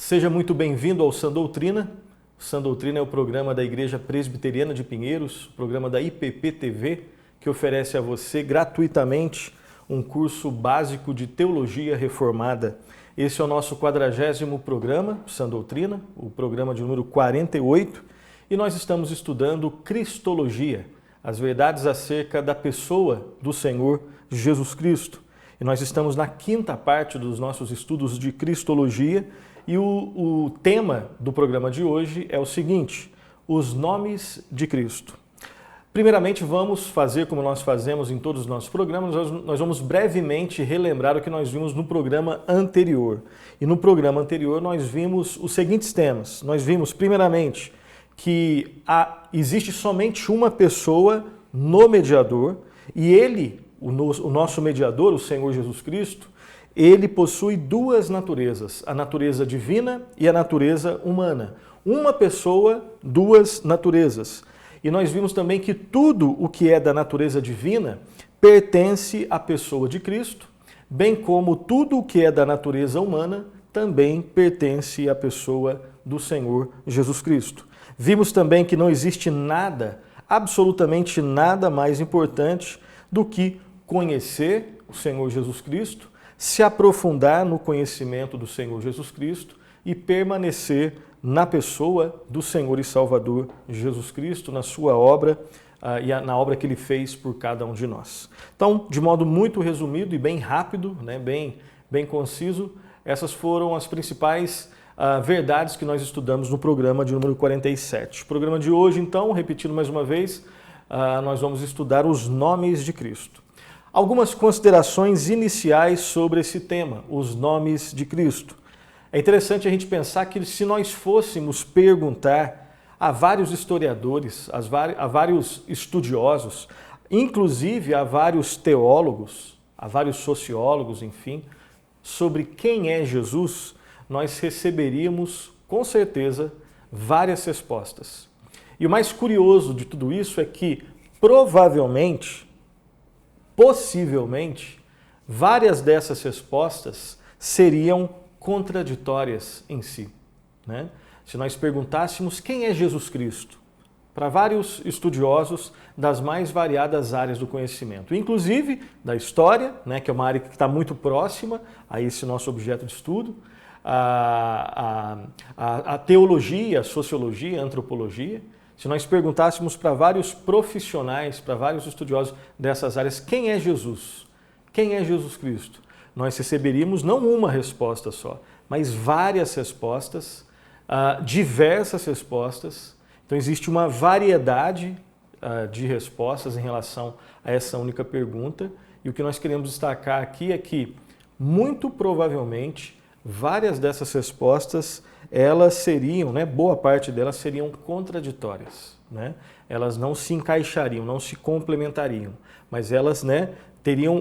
Seja muito bem-vindo ao Sã Doutrina. O Sã Doutrina é o programa da Igreja Presbiteriana de Pinheiros, o programa da IPP-TV, que oferece a você gratuitamente um curso básico de Teologia Reformada. Esse é o nosso 40º programa, Sã Doutrina, o programa de número 48, e nós estamos estudando Cristologia, as verdades acerca da pessoa do Senhor Jesus Cristo. E nós estamos na quinta parte dos nossos estudos de Cristologia, e o tema do programa de hoje é o seguinte: os nomes de Cristo. Primeiramente, vamos fazer como nós fazemos em todos os nossos programas, nós vamos brevemente relembrar o que nós vimos no programa anterior. E no programa anterior nós vimos os seguintes temas. Nós vimos, primeiramente, que existe somente uma pessoa no mediador, e ele, o nosso mediador, o Senhor Jesus Cristo, ele possui duas naturezas, a natureza divina e a natureza humana. Uma pessoa, duas naturezas. E nós vimos também que tudo o que é da natureza divina pertence à pessoa de Cristo, bem como tudo o que é da natureza humana também pertence à pessoa do Senhor Jesus Cristo. Vimos também que não existe nada, absolutamente nada mais importante do que conhecer o Senhor Jesus Cristo, se aprofundar no conhecimento do Senhor Jesus Cristo e permanecer na pessoa do Senhor e Salvador Jesus Cristo, na sua obra e na obra que Ele fez por cada um de nós. Então, de modo muito resumido e bem rápido, bem conciso, essas foram as principais verdades que nós estudamos no programa de número 47. O programa de hoje, então, repetindo mais uma vez, nós vamos estudar os nomes de Cristo. Algumas considerações iniciais sobre esse tema, os nomes de Cristo. É interessante a gente pensar que se nós fôssemos perguntar a vários historiadores, a vários estudiosos, inclusive a vários teólogos, a vários sociólogos, enfim, sobre quem é Jesus, nós receberíamos, com certeza, várias respostas. E o mais curioso de tudo isso é que, possivelmente, várias dessas respostas seriam contraditórias em si, né? Se nós perguntássemos quem é Jesus Cristo, para vários estudiosos das mais variadas áreas do conhecimento, inclusive da história, né, que é uma área que está muito próxima a esse nosso objeto de estudo, a teologia, a sociologia, a antropologia. Se nós perguntássemos para vários profissionais, para vários estudiosos dessas áreas, quem é Jesus? Quem é Jesus Cristo? Nós receberíamos não uma resposta só, mas várias respostas, diversas respostas. Então existe uma variedade de respostas em relação a essa única pergunta. E o que nós queremos destacar aqui é que, muito provavelmente, várias dessas respostas elas seriam, boa parte delas seriam contraditórias, né? Elas não se encaixariam, não se complementariam, mas elas,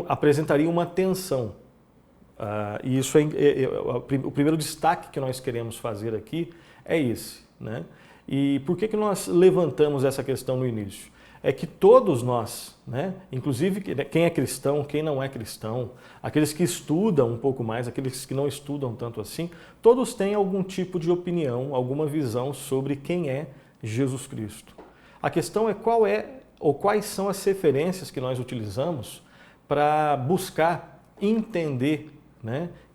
apresentariam uma tensão. E isso o primeiro destaque que nós queremos fazer aqui é esse, né? E por que nós levantamos essa questão no início? É que todos nós, inclusive quem é cristão, quem não é cristão, aqueles que estudam um pouco mais, aqueles que não estudam tanto assim, todos têm algum tipo de opinião, alguma visão sobre quem é Jesus Cristo. A questão é quais são as referências que nós utilizamos para buscar entender,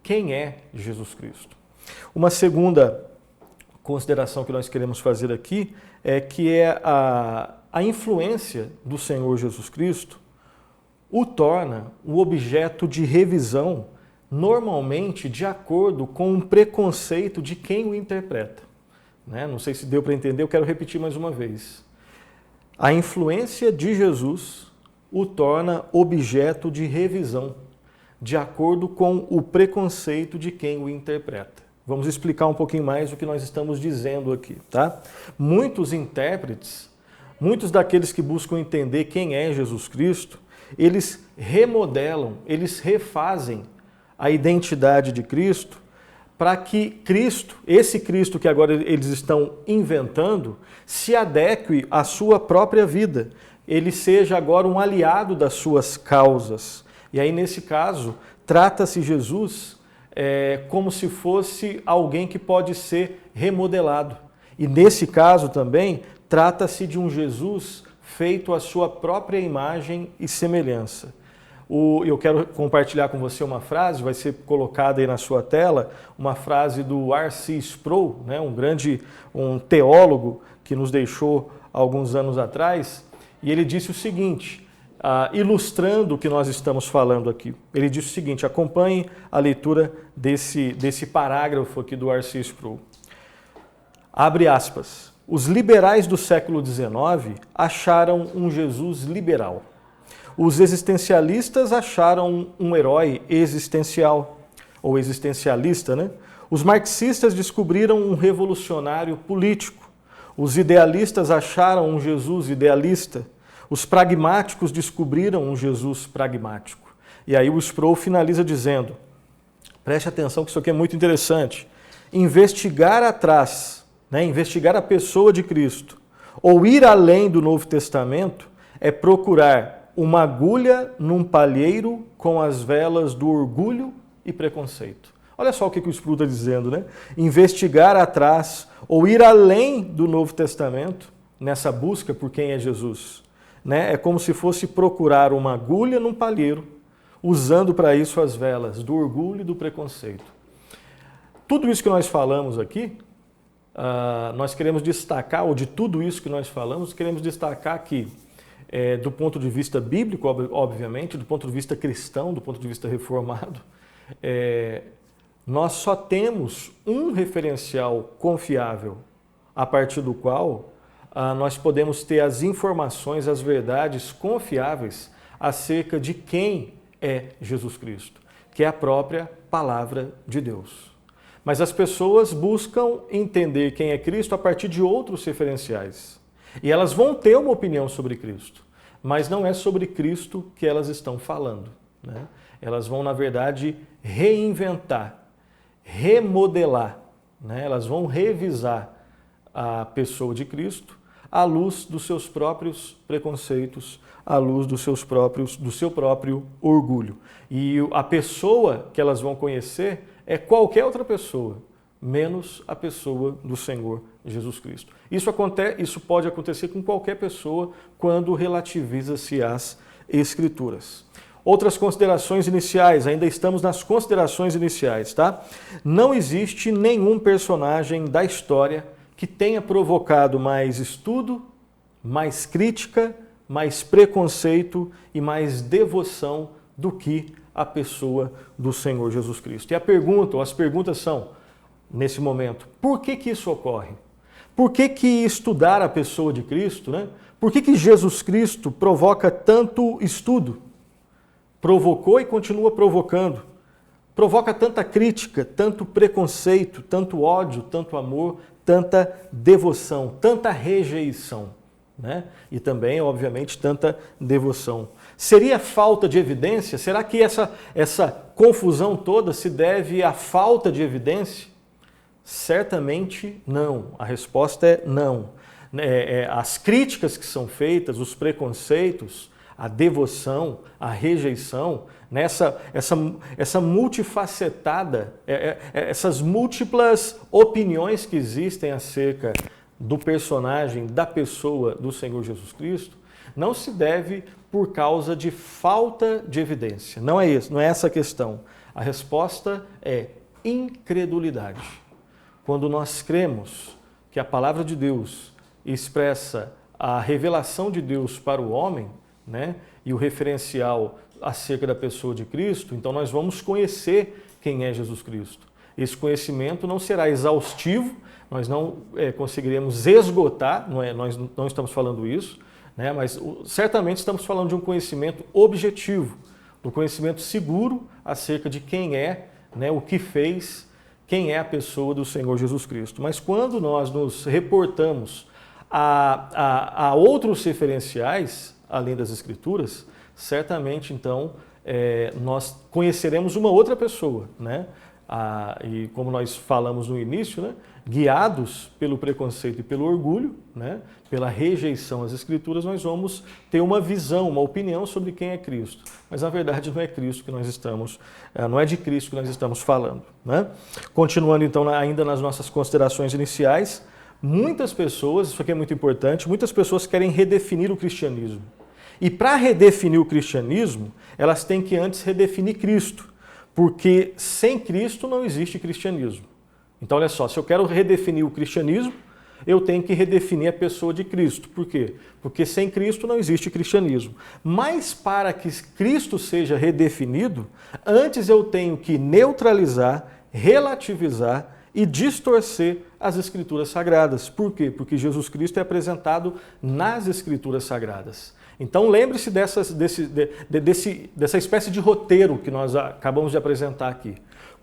quem é Jesus Cristo. Uma segunda consideração que nós queremos fazer aqui é que a influência do Senhor Jesus Cristo o torna o objeto de revisão, normalmente de acordo com um preconceito de quem o interpreta. Não sei se deu para entender, eu quero repetir mais uma vez. A influência de Jesus o torna objeto de revisão, de acordo com o preconceito de quem o interpreta. Vamos explicar um pouquinho mais o que nós estamos dizendo aqui, tá? Muitos intérpretes, muitos daqueles que buscam entender quem é Jesus Cristo, eles remodelam, eles refazem a identidade de Cristo para que Cristo, esse Cristo que agora eles estão inventando, se adeque à sua própria vida. Ele seja agora um aliado das suas causas. E aí, nesse caso, trata-se Jesus como se fosse alguém que pode ser remodelado. E nesse caso também, trata-se de um Jesus feito à sua própria imagem e semelhança. Eu quero compartilhar com você uma frase, vai ser colocada aí na sua tela, uma frase do R.C. Sproul, né, um teólogo que nos deixou alguns anos atrás, e ele disse o seguinte, ilustrando o que nós estamos falando aqui. Ele disse o seguinte, acompanhe a leitura desse parágrafo aqui do R.C. Sproul. Abre aspas. Os liberais do século XIX acharam um Jesus liberal. Os existencialistas acharam um herói existencial, ou existencialista, né? Os marxistas descobriram um revolucionário político. Os idealistas acharam um Jesus idealista. Os pragmáticos descobriram um Jesus pragmático. E aí o Sproul finaliza dizendo, preste atenção que isso aqui é muito interessante, investigar atrás, né, investigar a pessoa de Cristo, ou ir além do Novo Testamento, é procurar uma agulha num palheiro com as velas do orgulho e preconceito. Olha só o que o Sproul está dizendo, né? Investigar atrás ou ir além do Novo Testamento nessa busca por quem é Jesus. Né? É como se fosse procurar uma agulha num palheiro, usando para isso as velas do orgulho e do preconceito. Tudo isso que nós falamos aqui, nós queremos destacar, ou de tudo isso que nós falamos, queremos destacar que, do ponto de vista bíblico, obviamente, do ponto de vista cristão, do ponto de vista reformado, nós só temos um referencial confiável a partir do qual nós podemos ter as informações, as verdades confiáveis acerca de quem é Jesus Cristo, que é a própria palavra de Deus. Mas as pessoas buscam entender quem é Cristo a partir de outros referenciais. E elas vão ter uma opinião sobre Cristo, mas não é sobre Cristo que elas estão falando, né? Elas vão, na verdade, reinventar, remodelar, né? Elas vão revisar a pessoa de Cristo à luz dos seus próprios preconceitos, à luz do seu próprio orgulho. E a pessoa que elas vão conhecer é qualquer outra pessoa, menos a pessoa do Senhor Jesus Cristo. Isso pode acontecer com qualquer pessoa quando relativiza-se às Escrituras. Outras considerações iniciais, ainda estamos nas considerações iniciais, tá? Não existe nenhum personagem da história que tenha provocado mais estudo, mais crítica, mais preconceito e mais devoção do que a pessoa do Senhor Jesus Cristo. E as perguntas são, nesse momento, por que isso ocorre? Por que estudar a pessoa de Cristo, né? Por que Jesus Cristo provoca tanto estudo? Provocou e continua provocando. Provoca tanta crítica, tanto preconceito, tanto ódio, tanto amor, tanta devoção, tanta rejeição, né? E também, obviamente, tanta devoção. Seria falta de evidência? Será que essa confusão toda se deve à falta de evidência? Certamente não. A resposta é não. As críticas que são feitas, os preconceitos, a devoção, a rejeição, essa multifacetada, essas múltiplas opiniões que existem acerca do personagem, da pessoa do Senhor Jesus Cristo, não se deve por causa de falta de evidência. Não é isso, não é essa a questão. A resposta é incredulidade. Quando nós cremos que a palavra de Deus expressa a revelação de Deus para o homem, né, e o referencial acerca da pessoa de Cristo, então nós vamos conhecer quem é Jesus Cristo. Esse conhecimento não será exaustivo, nós não conseguiremos esgotar, nós não estamos falando isso, né, mas certamente estamos falando de um conhecimento objetivo, do conhecimento seguro acerca de quem é, né, o que fez, quem é a pessoa do Senhor Jesus Cristo. Mas quando nós nos reportamos a outros referenciais, além das Escrituras, certamente, então, nós conheceremos uma outra pessoa, né? E como nós falamos no início, né? Guiados pelo preconceito e pelo orgulho, né? Pela rejeição às Escrituras, nós vamos ter uma visão, uma opinião sobre quem é Cristo. mas na verdade não é Cristo que nós estamos, não é de Cristo que nós estamos falando, né? Continuando então ainda nas nossas considerações iniciais, muitas pessoas, isso aqui é muito importante, muitas pessoas querem redefinir o cristianismo. E para redefinir o cristianismo, elas têm que antes redefinir Cristo, porque sem Cristo não existe cristianismo. Então olha só, se eu quero redefinir o cristianismo, eu tenho que redefinir a pessoa de Cristo. Por quê? Porque sem Cristo não existe cristianismo. Mas para que Cristo seja redefinido, antes eu tenho que neutralizar, relativizar e distorcer as Escrituras Sagradas. Por quê? Porque Jesus Cristo é apresentado nas Escrituras Sagradas. Então lembre-se dessa espécie de roteiro que nós acabamos de apresentar aqui.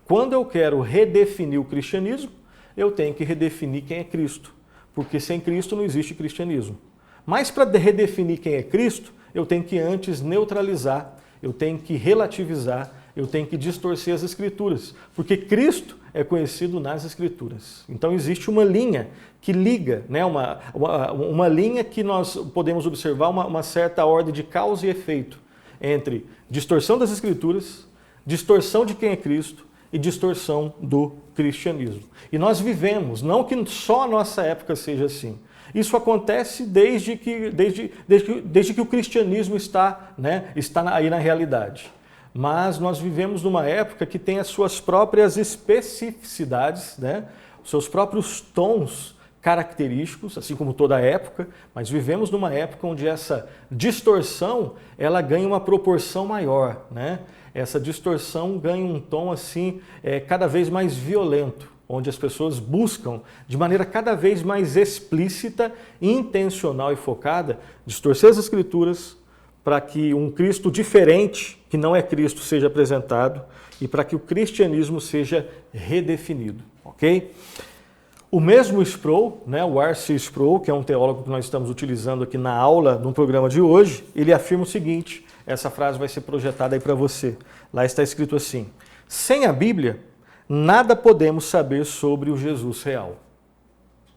Quando eu quero redefinir o cristianismo, eu tenho que redefinir quem é Cristo. Porque sem Cristo não existe cristianismo. Mas para redefinir quem é Cristo, eu tenho que antes neutralizar, eu tenho que relativizar, eu tenho que distorcer as Escrituras. Porque Cristo é conhecido nas Escrituras. Então existe uma linha que liga, né? uma linha que nós podemos observar uma certa ordem de causa e efeito entre distorção das Escrituras, distorção de quem é Cristo e distorção do cristianismo. E nós vivemos, não que só a nossa época seja assim. Isso acontece desde que o cristianismo está aí na realidade. Mas nós vivemos numa época que tem as suas próprias especificidades, né? Os seus próprios tons característicos, assim como toda época, mas vivemos numa época onde essa distorção ela ganha uma proporção maior, né? Essa distorção ganha um tom assim cada vez mais violento, onde as pessoas buscam de maneira cada vez mais explícita, intencional e focada distorcer as Escrituras para que um Cristo diferente, que não é Cristo, seja apresentado e para que o cristianismo seja redefinido, ok? O mesmo Sproul, né, o R.C. Sproul, que é um teólogo que nós estamos utilizando aqui na aula, no programa de hoje, ele afirma o seguinte, essa frase vai ser projetada aí para você. Lá está escrito assim: sem a Bíblia, nada podemos saber sobre o Jesus real.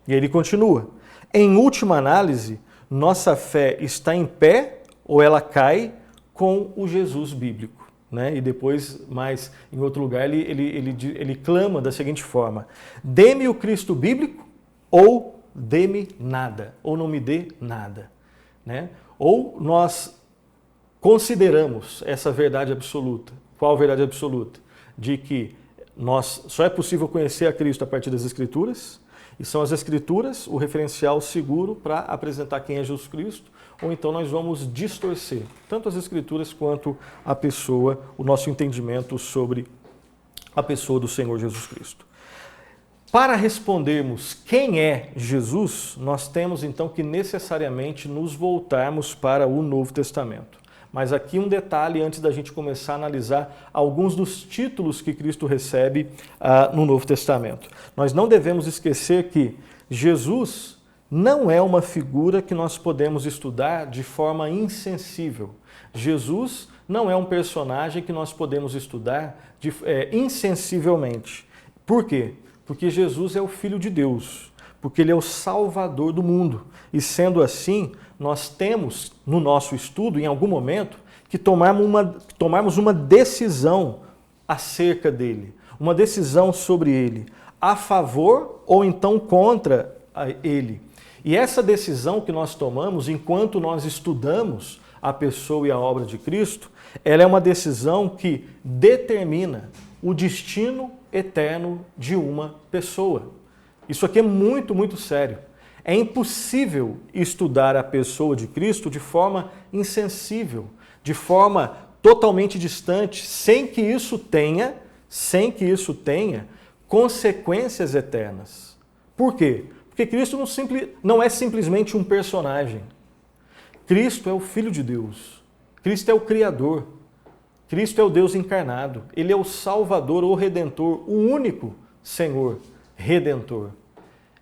E ele continua: em última análise, nossa fé está em pé ou ela cai com o Jesus bíblico. Né? E depois, mais em outro lugar, ele clama da seguinte forma: dê-me o Cristo bíblico ou dê-me nada, ou não me dê nada. Né? Ou nós consideramos essa verdade absoluta. Qual verdade absoluta? De que só é possível conhecer a Cristo a partir das Escrituras, e são as Escrituras o referencial seguro para apresentar quem é Jesus Cristo, ou então nós vamos distorcer tanto as Escrituras quanto a pessoa, o nosso entendimento sobre a pessoa do Senhor Jesus Cristo. Para respondermos quem é Jesus, nós temos então que necessariamente nos voltarmos para o Novo Testamento. Mas aqui um detalhe antes da gente começar a analisar alguns dos títulos que Cristo recebe no Novo Testamento. Nós não devemos esquecer que Jesus não é uma figura que nós podemos estudar de forma insensível. Jesus não é um personagem que nós podemos estudar insensivelmente. Por quê? Porque Jesus é o Filho de Deus, porque Ele é o Salvador do mundo. E sendo assim, nós temos no nosso estudo, em algum momento, que tomarmos uma decisão acerca dele, uma decisão sobre ele, a favor ou então contra ele. E essa decisão que nós tomamos enquanto nós estudamos a pessoa e a obra de Cristo, ela é uma decisão que determina o destino eterno de uma pessoa. Isso aqui é muito, muito sério. É impossível estudar a pessoa de Cristo de forma insensível, de forma totalmente distante, sem que isso tenha consequências eternas. Por quê? Porque Cristo não é simplesmente um personagem. Cristo é o Filho de Deus. Cristo é o Criador. Cristo é o Deus encarnado. Ele é o Salvador, o Redentor, o único Senhor Redentor.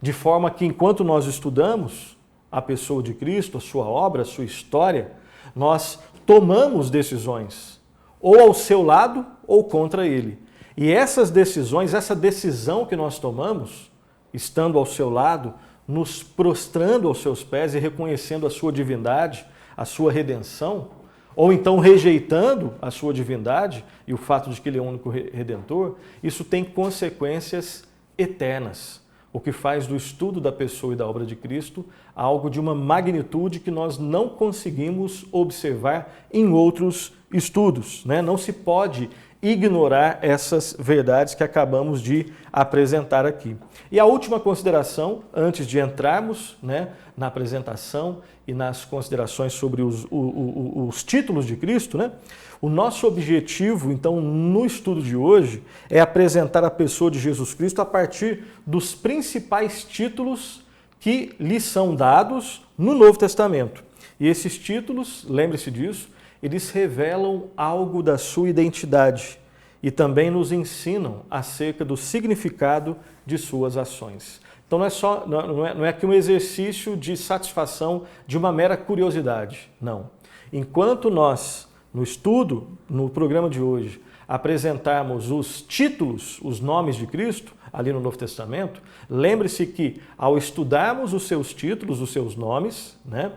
De forma que, enquanto nós estudamos a pessoa de Cristo, a sua obra, a sua história, nós tomamos decisões, ou ao seu lado ou contra ele. E essas decisões, essa decisão que nós tomamos, estando ao seu lado, nos prostrando aos seus pés e reconhecendo a sua divindade, a sua redenção, ou então rejeitando a sua divindade e o fato de que ele é o único redentor, isso tem consequências eternas, o que faz do estudo da pessoa e da obra de Cristo algo de uma magnitude que nós não conseguimos observar em outros estudos, né? Não se pode ignorar essas verdades que acabamos de apresentar aqui. E a última consideração, antes de entrarmos, né, na apresentação e nas considerações sobre os títulos de Cristo, né, o nosso objetivo, então, no estudo de hoje, é apresentar a pessoa de Jesus Cristo a partir dos principais títulos que lhe são dados no Novo Testamento. E esses títulos, lembre-se disso, eles revelam algo da sua identidade e também nos ensinam acerca do significado de suas ações. Então não é aqui um exercício de satisfação de uma mera curiosidade, não. Enquanto nós, no estudo, no programa de hoje, apresentarmos os títulos, os nomes de Cristo, ali no Novo Testamento, lembre-se que ao estudarmos os seus títulos, os seus nomes, né,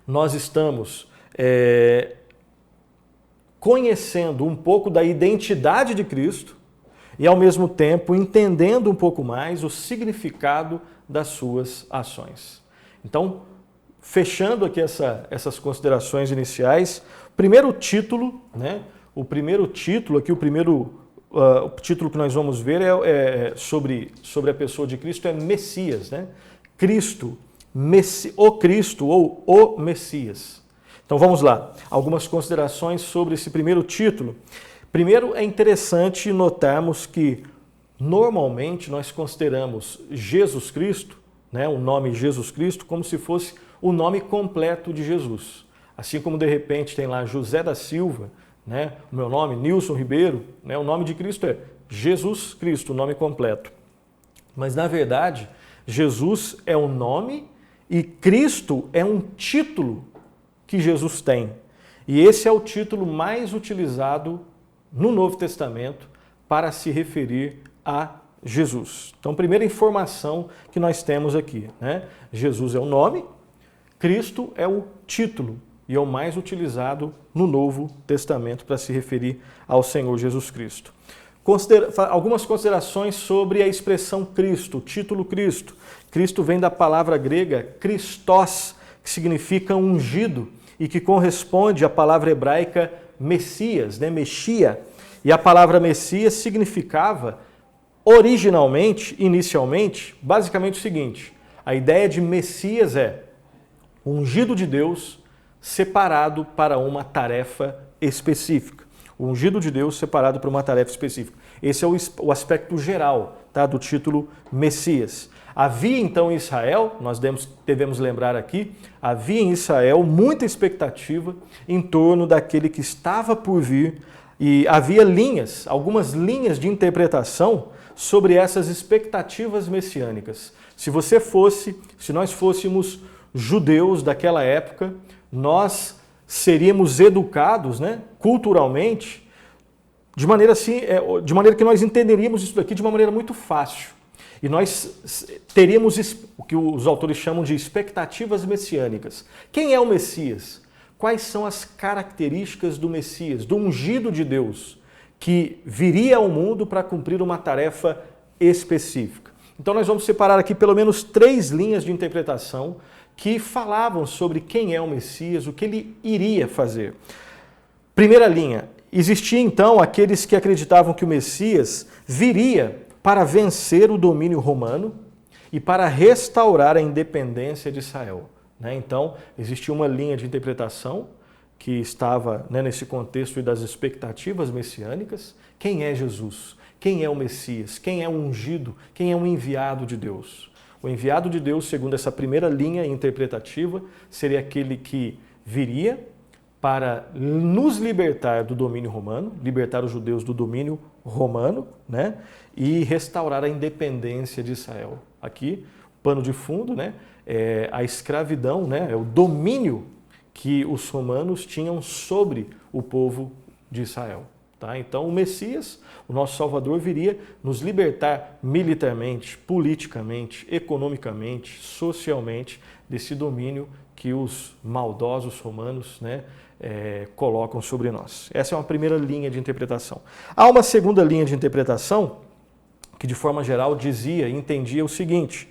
nós estamos conhecendo um pouco da identidade de Cristo e, ao mesmo tempo, entendendo um pouco mais o significado das suas ações. Então, fechando aqui essas considerações iniciais, o primeiro título que nós vamos ver sobre a pessoa de Cristo é Messias, né? Cristo, o Cristo ou o Messias. Então vamos lá, algumas considerações sobre esse primeiro título. Primeiro, é interessante notarmos que normalmente nós consideramos Jesus Cristo, né, o nome Jesus Cristo, como se fosse o nome completo de Jesus. Assim como de repente tem lá José da Silva, né, o meu nome, Nilson Ribeiro, né, o nome de Cristo é Jesus Cristo, o nome completo. Mas na verdade, Jesus é um nome e Cristo é um título que Jesus tem. E esse é o título mais utilizado no Novo Testamento para se referir a Jesus. Então, primeira informação que nós temos aqui, né? Jesus é o nome, Cristo é o título e é o mais utilizado no Novo Testamento para se referir ao Senhor Jesus Cristo. Algumas considerações sobre a expressão Cristo, o título Cristo. Cristo vem da palavra grega Christos, que significa ungido e que corresponde à palavra hebraica Messias, né? Mexia. E a palavra Messias significava inicialmente, basicamente o seguinte: a ideia de Messias é ungido de Deus separado para uma tarefa específica. O ungido de Deus separado para uma tarefa específica. Esse é o aspecto geral, tá, do título Messias. Havia então em Israel, nós devemos lembrar aqui, havia em Israel muita expectativa em torno daquele que estava por vir e havia algumas linhas de interpretação sobre essas expectativas messiânicas. Se nós fôssemos judeus daquela época, nós seríamos educados, né, culturalmente, de maneira que nós entenderíamos isso daqui de uma maneira muito fácil. E nós teríamos o que os autores chamam de expectativas messiânicas. Quem é o Messias? Quais são as características do Messias, do ungido de Deus, que viria ao mundo para cumprir uma tarefa específica? Então nós vamos separar aqui pelo menos 3 linhas de interpretação que falavam sobre quem é o Messias, o que ele iria fazer. Primeira linha, existia então aqueles que acreditavam que o Messias viria para vencer o domínio romano e para restaurar a independência de Israel. Então, existia uma linha de interpretação que estava, né, nesse contexto das expectativas messiânicas. Quem é Jesus? Quem é o Messias? Quem é o ungido? Quem é o enviado de Deus? O enviado de Deus, segundo essa primeira linha interpretativa, seria aquele que viria para nos libertar do domínio romano, libertar os judeus do domínio romano, né, e restaurar a independência de Israel. Aqui, pano de fundo, né, é a escravidão, né, é o domínio que os romanos tinham sobre o povo de Israel. Tá? Então, o Messias, o nosso Salvador, viria nos libertar militarmente, politicamente, economicamente, socialmente, desse domínio que os maldosos romanos, né, colocam sobre nós. Essa é uma primeira linha de interpretação. Há uma segunda linha de interpretação que, de forma geral, dizia e entendia o seguinte: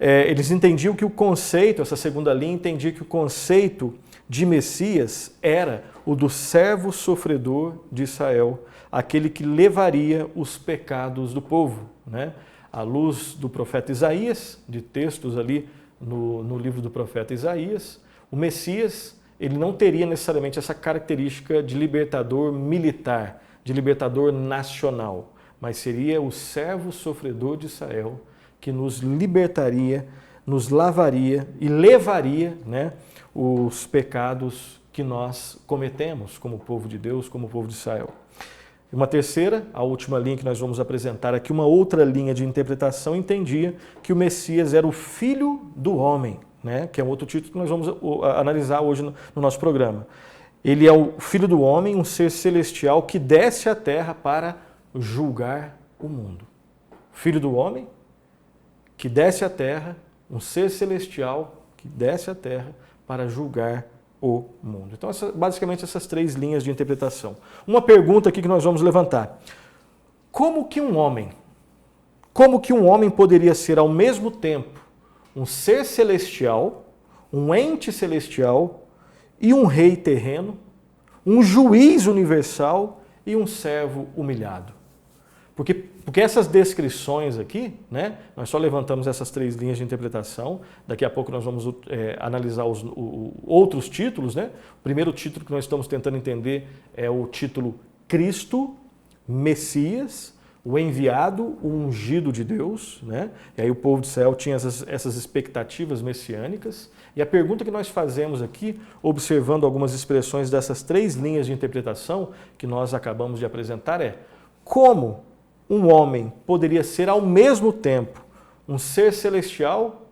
eles entendiam que o conceito, essa segunda linha entendia que o conceito de Messias era o do servo sofredor de Israel, aquele que levaria os pecados do povo, né? À luz do profeta Isaías, de textos ali no livro do profeta Isaías, o Messias, ele não teria necessariamente essa característica de libertador militar, de libertador nacional, mas seria o servo sofredor de Israel que nos libertaria, nos lavaria e levaria, né, os pecados que nós cometemos como povo de Deus, como povo de Israel. E uma terceira, a última linha que nós vamos apresentar aqui, uma outra linha de interpretação, entendia que o Messias era o Filho do Homem, né, que é um outro título que nós vamos analisar hoje no nosso programa. Ele é o Filho do Homem, um ser celestial que desce à terra para julgar o mundo. Filho do Homem, que desce à terra, um ser celestial que desce à terra para julgar o mundo. Então, basicamente, essas três linhas de interpretação. Uma pergunta aqui que nós vamos levantar. Como que um homem poderia ser ao mesmo tempo um ser celestial, um ente celestial e um rei terreno, um juiz universal e um servo humilhado? Porque essas descrições aqui, né, nós só levantamos essas três linhas de interpretação, daqui a pouco nós vamos analisar os outros títulos, né? O primeiro título que nós estamos tentando entender é o título Cristo, Messias, o enviado, o ungido de Deus, né? E aí o povo de Israel tinha essas expectativas messiânicas. E a pergunta que nós fazemos aqui, observando algumas expressões dessas três linhas de interpretação que nós acabamos de apresentar, é: como um homem poderia ser ao mesmo tempo um ser celestial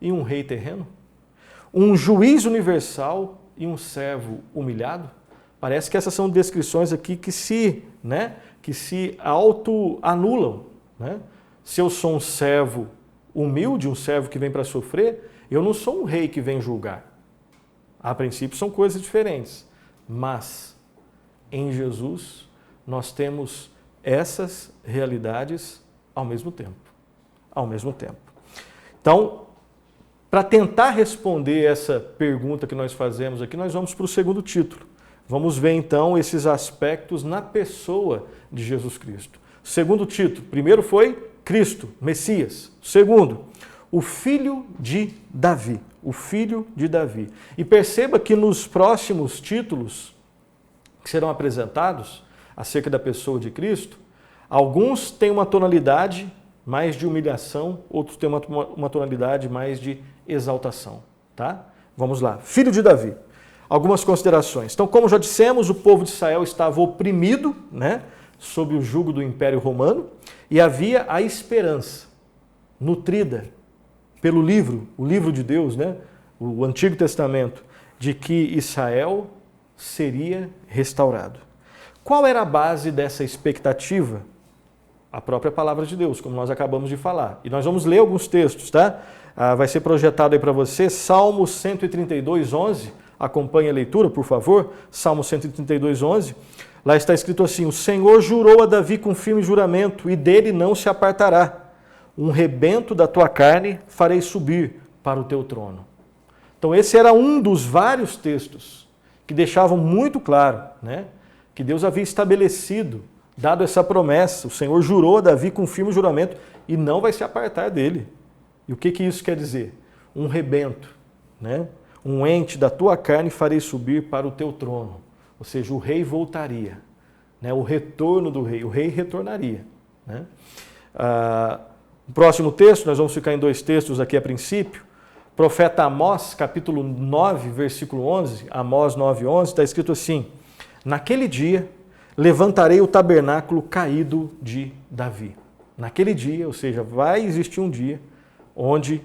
e um rei terreno? Um juiz universal e um servo humilhado? Parece que essas são descrições aqui que se auto-anulam, né? Se eu sou um servo humilde, um servo que vem para sofrer, eu não sou um rei que vem julgar. A princípio são coisas diferentes, mas em Jesus nós temos essas realidades ao mesmo tempo. Ao mesmo tempo. Então, para tentar responder essa pergunta que nós fazemos aqui, nós vamos para o segundo título. Vamos ver então esses aspectos na pessoa de Jesus Cristo. Segundo título, primeiro foi Cristo, Messias. Segundo, o Filho de Davi. O Filho de Davi. E perceba que nos próximos títulos que serão apresentados acerca da pessoa de Cristo, alguns têm uma tonalidade mais de humilhação, outros têm uma tonalidade mais de exaltação. Tá? Vamos lá. Filho de Davi. Algumas considerações. Então, como já dissemos, o povo de Israel estava oprimido, né, sob o jugo do Império Romano, e havia a esperança nutrida pelo livro, o livro de Deus, né, o Antigo Testamento, de que Israel seria restaurado. Qual era a base dessa expectativa? A própria palavra de Deus, como nós acabamos de falar. E nós vamos ler alguns textos, tá? Vai ser projetado aí para você, Salmo 132, 11. Acompanhe a leitura, por favor. Salmo 132, 11. Lá está escrito assim: o Senhor jurou a Davi com firme juramento, e dele não se apartará. Um rebento da tua carne farei subir para o teu trono. Então esse era um dos vários textos que deixavam muito claro, né, que Deus havia estabelecido, dado essa promessa. O Senhor jurou a Davi com firme juramento e não vai se apartar dele. E o que isso quer dizer? Um rebento, né? Um ente da tua carne farei subir para o teu trono. Ou seja, o rei voltaria, né? O retorno do rei, o rei retornaria, né? O próximo texto, nós vamos ficar em dois textos aqui a princípio. Profeta Amós, capítulo 9, versículo 11, Amós 9, 11, está escrito assim: naquele dia levantarei o tabernáculo caído de Davi. Naquele dia, ou seja, vai existir um dia onde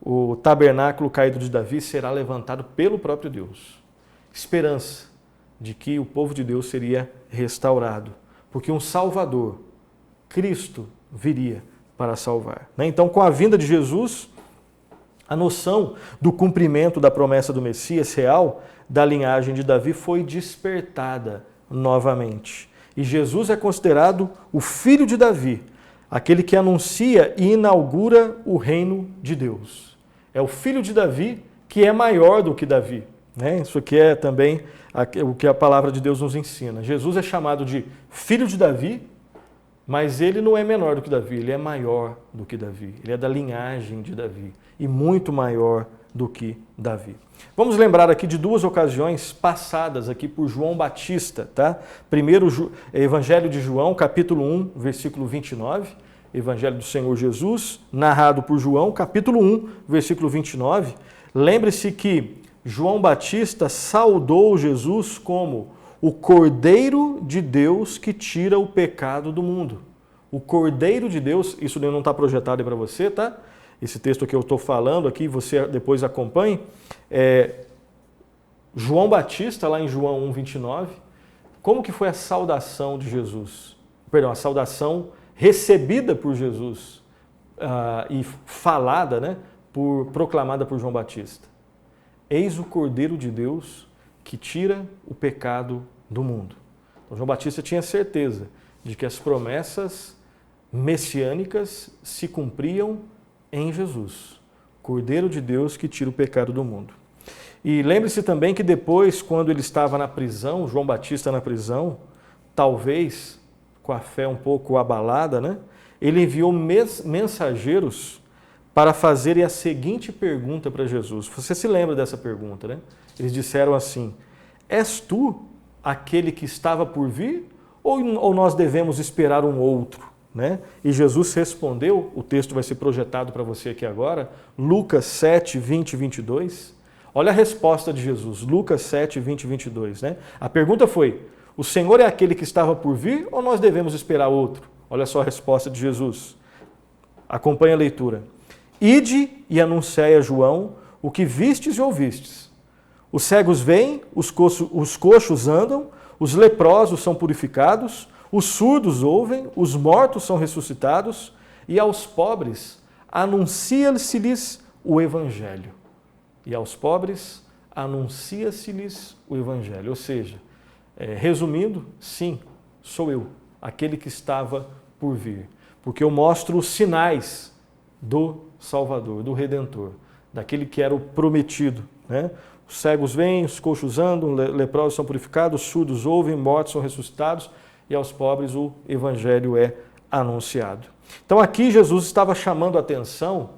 o tabernáculo caído de Davi será levantado pelo próprio Deus. Esperança de que o povo de Deus seria restaurado, porque um Salvador, Cristo, viria para salvar. Então, com a vinda de Jesus, A noção do cumprimento da promessa do Messias real da linhagem de Davi foi despertada novamente. E Jesus é considerado o filho de Davi, aquele que anuncia e inaugura o reino de Deus. É o filho de Davi que é maior do que Davi. Isso aqui é também o que a palavra de Deus nos ensina. Jesus é chamado de filho de Davi, mas ele não é menor do que Davi, ele é maior do que Davi. Ele é da linhagem de Davi e muito maior do que Davi. Vamos lembrar aqui de duas ocasiões passadas aqui por João Batista, tá? Primeiro, Evangelho de João, capítulo 1, versículo 29, Evangelho do Senhor Jesus, narrado por João, capítulo 1, versículo 29. Lembre-se que João Batista saudou Jesus como o Cordeiro de Deus que tira o pecado do mundo. O Cordeiro de Deus, isso não está projetado aí para você, tá? Esse texto que eu estou falando aqui, você depois acompanhe. João Batista, lá em João 1,29, como que foi a saudação de Jesus? Perdão, a saudação recebida por Jesus e falada, proclamada por João Batista. Eis o Cordeiro de Deus que tira o pecado do mundo. Então, João Batista tinha certeza de que as promessas messiânicas se cumpriam em Jesus, Cordeiro de Deus que tira o pecado do mundo. E lembre-se também que depois, quando ele estava na prisão, João Batista na prisão, talvez com a fé um pouco abalada, ele enviou mensageiros para fazerem a seguinte pergunta para Jesus. Você se lembra dessa pergunta, Eles disseram assim: és tu aquele que estava por vir ou nós devemos esperar um outro? E Jesus respondeu, o texto vai ser projetado para você aqui agora, Lucas 7, 20 e 22. Olha a resposta de Jesus, Lucas 7, 20 e 22. A pergunta foi: o Senhor é aquele que estava por vir ou nós devemos esperar outro? Olha só a resposta de Jesus. Acompanhe a leitura. Ide e anunciai a João o que vistes e ouvistes. Os cegos veem, os coxos andam, os leprosos são purificados, os surdos ouvem, os mortos são ressuscitados, e aos pobres anuncia-se-lhes o Evangelho. E aos pobres anuncia-se-lhes o Evangelho. Ou seja, resumindo, sim, sou eu, aquele que estava por vir. Porque eu mostro os sinais do Salvador, do Redentor, daquele que era o prometido. Os cegos vêm, os coxos andam, leprosos são purificados, surdos ouvem, mortos são ressuscitados, e aos pobres o Evangelho é anunciado. Então aqui Jesus estava chamando a atenção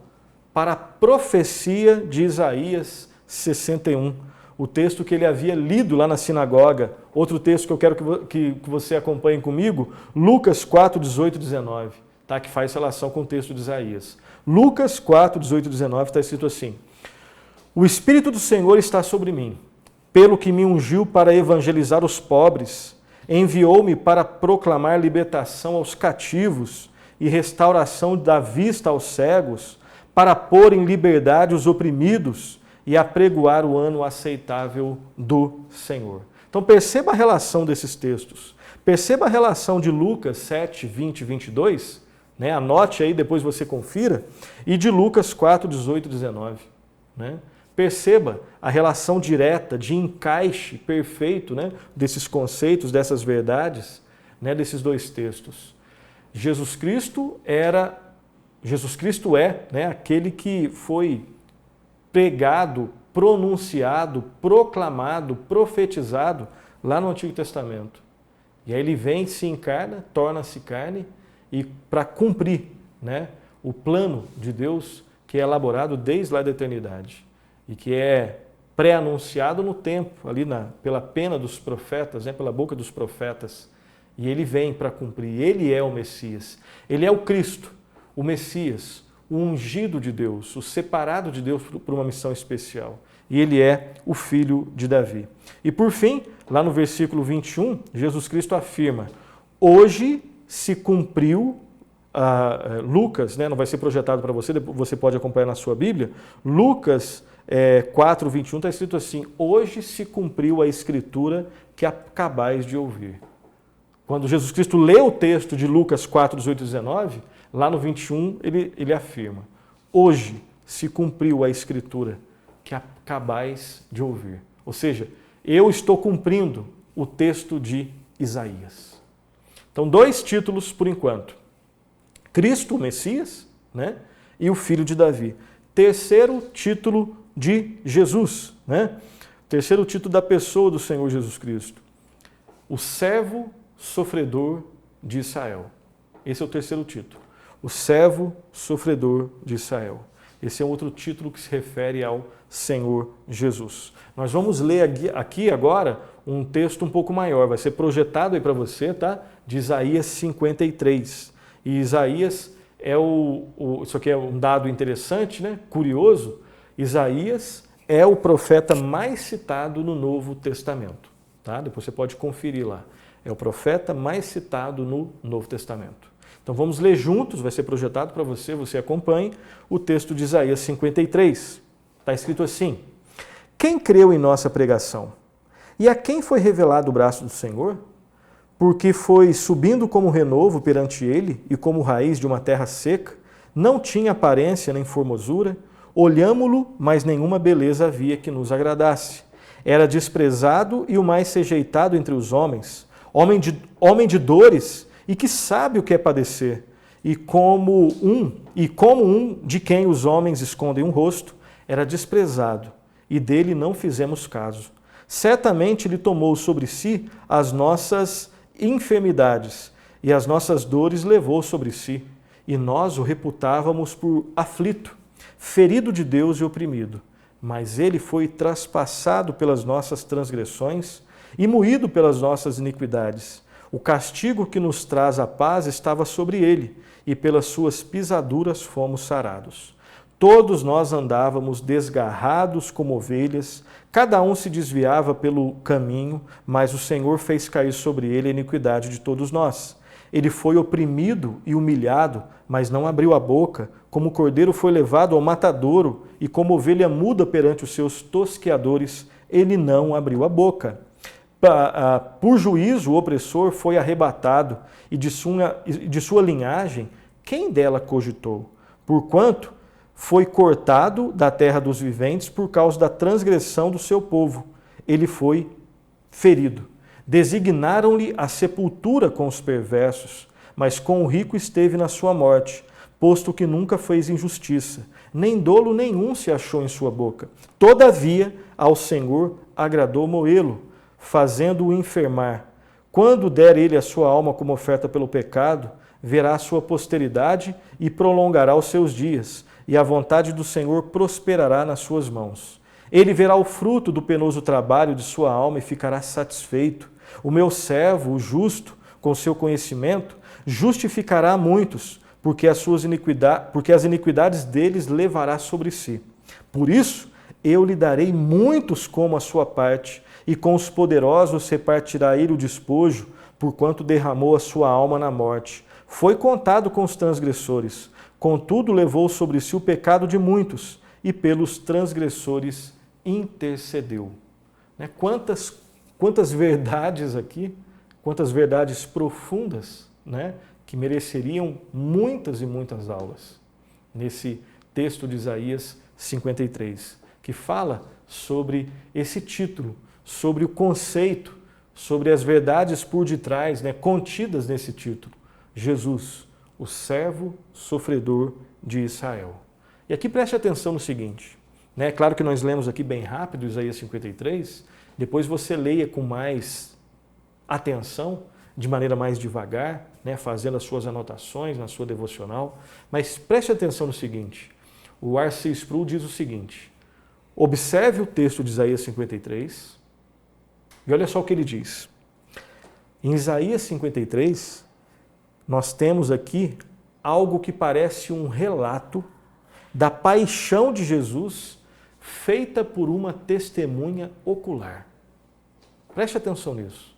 para a profecia de Isaías 61, o texto que ele havia lido lá na sinagoga. Outro texto que eu quero que você acompanhe comigo, Lucas 4, 18 e 19, que faz relação com o texto de Isaías. Lucas 4, 18 e 19 está escrito assim: o Espírito do Senhor está sobre mim, pelo que me ungiu para evangelizar os pobres, enviou-me para proclamar libertação aos cativos e restauração da vista aos cegos, para pôr em liberdade os oprimidos e apregoar o ano aceitável do Senhor. Então perceba a relação desses textos. Perceba a relação de Lucas 7, 20 e 22, anote aí, depois você confira, e de Lucas 4, 18 e 19. Perceba a relação direta, de encaixe perfeito desses conceitos, dessas verdades, desses dois textos. Jesus Cristo é aquele que foi pregado, pronunciado, proclamado, profetizado lá no Antigo Testamento. E aí ele vem, se encarna, torna-se carne, e para cumprir o plano de Deus que é elaborado desde lá da eternidade e que é pré-anunciado no tempo, ali pela pena dos profetas, pela boca dos profetas. E ele vem para cumprir, ele é o Messias, ele é o Cristo, o Messias, o ungido de Deus, o separado de Deus por uma missão especial. E ele é o filho de Davi. E por fim, lá no versículo 21, Jesus Cristo afirma: hoje se cumpriu, Lucas, não vai ser projetado para você, você pode acompanhar na sua Bíblia, Lucas 4, 21 está escrito assim: hoje se cumpriu a escritura que acabais de ouvir. Quando Jesus Cristo lê o texto de Lucas 4, 18 e 19, lá no 21 ele afirma: hoje se cumpriu a escritura que acabais de ouvir. Ou seja, eu estou cumprindo o texto de Isaías. Então, 2 títulos por enquanto. Cristo, o Messias, né? E o Filho de Davi. Terceiro título de Jesus, né? Terceiro título da pessoa do Senhor Jesus Cristo. O servo sofredor de Israel. Esse é o terceiro título. O servo sofredor de Israel. Esse é outro título que se refere ao Senhor Jesus. Nós vamos ler aqui agora um texto um pouco maior, vai ser projetado aí para você, tá? De Isaías 53. E Isaías é isso aqui é um dado interessante, né? Curioso. Isaías é o profeta mais citado no Novo Testamento, tá? Depois você pode conferir lá. É o profeta mais citado no Novo Testamento. Então vamos ler juntos, vai ser projetado para você, você acompanhe o texto de Isaías 53. Está escrito assim: quem creu em nossa pregação? E a quem foi revelado o braço do Senhor? Porque foi subindo como renovo perante ele e como raiz de uma terra seca, não tinha aparência nem formosura, olhámo-lo, mas nenhuma beleza havia que nos agradasse. Era desprezado e o mais rejeitado entre os homens, homem de dores e que sabe o que é padecer, e como um de quem os homens escondem um rosto, era desprezado, e dele não fizemos caso. Certamente ele tomou sobre si as nossas enfermidades, e as nossas dores levou sobre si, e nós o reputávamos por aflito, ferido de Deus e oprimido. Mas ele foi traspassado pelas nossas transgressões e moído pelas nossas iniquidades. O castigo que nos traz a paz estava sobre ele, e pelas suas pisaduras fomos sarados. Todos nós andávamos desgarrados como ovelhas, cada um se desviava pelo caminho, mas o Senhor fez cair sobre ele a iniquidade de todos nós. Ele foi oprimido e humilhado, mas não abriu a boca, como o cordeiro foi levado ao matadouro, e como ovelha muda perante os seus tosqueadores, ele não abriu a boca. Por juízo o opressor foi arrebatado, e de sua linhagem, quem dela cogitou? Porquanto foi cortado da terra dos viventes por causa da transgressão do seu povo. Ele foi ferido. Designaram-lhe a sepultura com os perversos, mas com o rico esteve na sua morte, posto que nunca fez injustiça, nem dolo nenhum se achou em sua boca. Todavia, ao Senhor agradou moê-lo, fazendo-o enfermar. Quando der ele a sua alma como oferta pelo pecado, verá a sua posteridade e prolongará os seus dias, e a vontade do Senhor prosperará nas suas mãos. Ele verá o fruto do penoso trabalho de sua alma e ficará satisfeito. O meu servo, o justo, com seu conhecimento, justificará muitos, porque as iniquidades deles levará sobre si. Por isso, eu lhe darei muitos como a sua parte, e com os poderosos repartirá ele o despojo, porquanto derramou a sua alma na morte. Foi contado com os transgressores, contudo levou sobre si o pecado de muitos, e pelos transgressores intercedeu. Quantas verdades aqui, quantas verdades profundas, né, que mereceriam muitas e muitas aulas nesse texto de Isaías 53, que fala sobre esse título, sobre o conceito, sobre as verdades por detrás, né, contidas nesse título. Jesus, o servo sofredor de Israel. E aqui preste atenção no seguinte, né? É claro que nós lemos aqui bem rápido Isaías 53, depois você leia com mais atenção, de maneira mais devagar, né? Fazendo as suas anotações na sua devocional, mas preste atenção no seguinte, o R.C. Sproul diz o seguinte: observe o texto de Isaías 53 e olha só o que ele diz. Em Isaías 53, nós temos aqui algo que parece um relato da paixão de Jesus feita por uma testemunha ocular. Preste atenção nisso.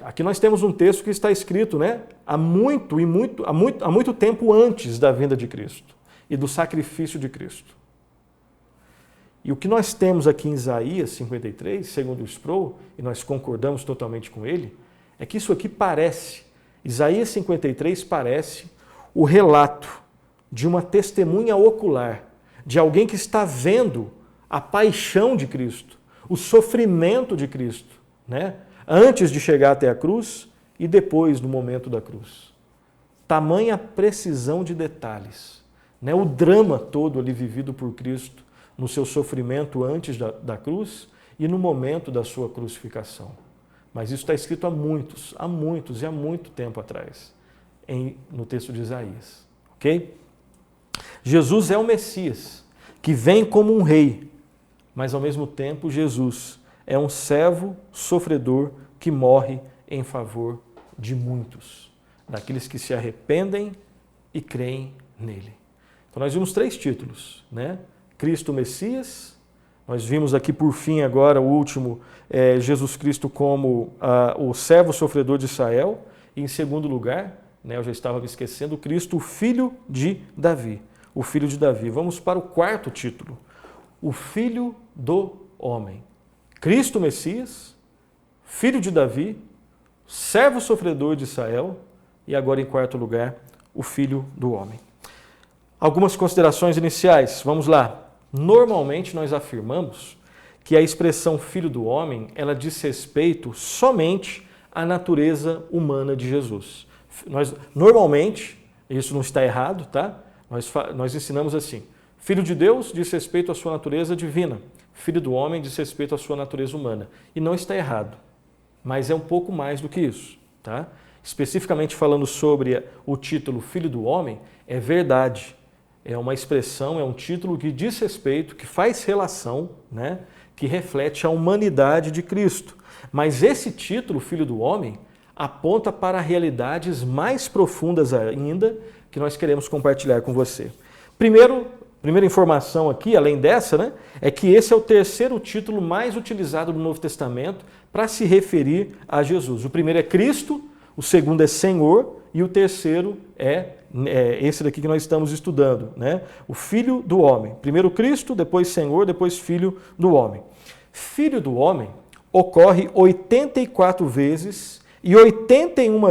Aqui nós temos um texto que está escrito, né, há muito tempo antes da vinda de Cristo e do sacrifício de Cristo. E o que nós temos aqui em Isaías 53, segundo o Sproul, e nós concordamos totalmente com ele, é que isso aqui parece, Isaías 53 parece o relato de uma testemunha ocular de alguém que está vendo a paixão de Cristo, o sofrimento de Cristo, né? Antes de chegar até a cruz e depois do momento da cruz. Tamanha precisão de detalhes, né? O drama todo ali vivido por Cristo no seu sofrimento antes da cruz e no momento da sua crucificação. Mas isso está escrito há muitos e há muito tempo atrás, no texto de Isaías. Ok? Jesus é o Messias, que vem como um rei, mas ao mesmo tempo Jesus é um servo sofredor que morre em favor de muitos, daqueles que se arrependem e creem nele. Então nós vimos 3 títulos, né? Cristo Messias, nós vimos aqui por fim agora o último, Jesus Cristo como o servo sofredor de Israel, e em segundo lugar, né, eu já estava me esquecendo, Cristo, o filho de Davi. O filho de Davi. Vamos para o 4º título, o Filho do Homem. Cristo Messias, filho de Davi, servo sofredor de Israel e agora em 4º lugar, o Filho do Homem. Algumas considerações iniciais, vamos lá. Normalmente nós afirmamos que a expressão Filho do Homem, ela diz respeito somente à natureza humana de Jesus. Normalmente, isso não está errado, tá? Nós ensinamos assim, Filho de Deus diz respeito à sua natureza divina, Filho do homem diz respeito à sua natureza humana. E não está errado, mas é um pouco mais do que isso. Tá? Especificamente falando sobre o título Filho do Homem, é verdade. É uma expressão, é um título que diz respeito, que faz relação, né, que reflete a humanidade de Cristo. Mas esse título, Filho do Homem, aponta para realidades mais profundas ainda que nós queremos compartilhar com você. Primeira informação aqui, além dessa, né, é que esse é o 3º título mais utilizado no Novo Testamento para se referir a Jesus. O primeiro é Cristo, o segundo é Senhor e o terceiro é esse daqui que nós estamos estudando, né? O Filho do Homem. Primeiro Cristo, depois Senhor, depois Filho do Homem. Filho do Homem ocorre 84 vezes e 81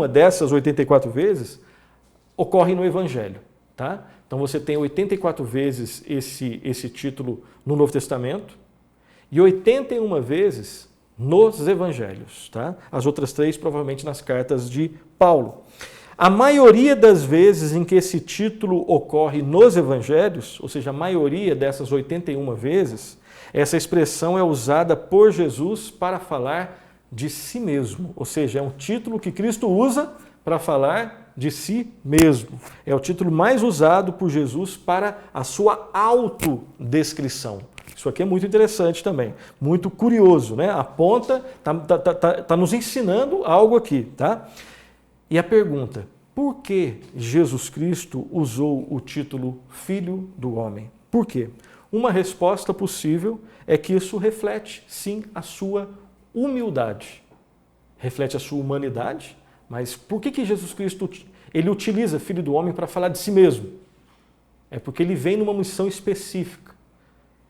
dessas 84 vezes ocorrem no Evangelho. Tá? Então você tem 84 vezes esse título no Novo Testamento e 81 vezes nos Evangelhos. Tá? As outras 3 provavelmente nas cartas de Paulo. A maioria das vezes em que esse título ocorre nos Evangelhos, ou seja, a maioria dessas 81 vezes, essa expressão é usada por Jesus para falar de si mesmo, ou seja, é um título que Cristo usa para falar de si mesmo. É o título mais usado por Jesus para a sua autodescrição. Isso aqui é muito interessante também, muito curioso, né? Aponta, tá nos ensinando algo aqui, tá? E a pergunta, por que Jesus Cristo usou o título Filho do Homem? Por quê? Uma resposta possível é que isso reflete, sim, a sua humildade. Reflete a sua humanidade, mas por que Jesus Cristo ele utiliza Filho do Homem para falar de si mesmo? É porque ele vem numa missão específica.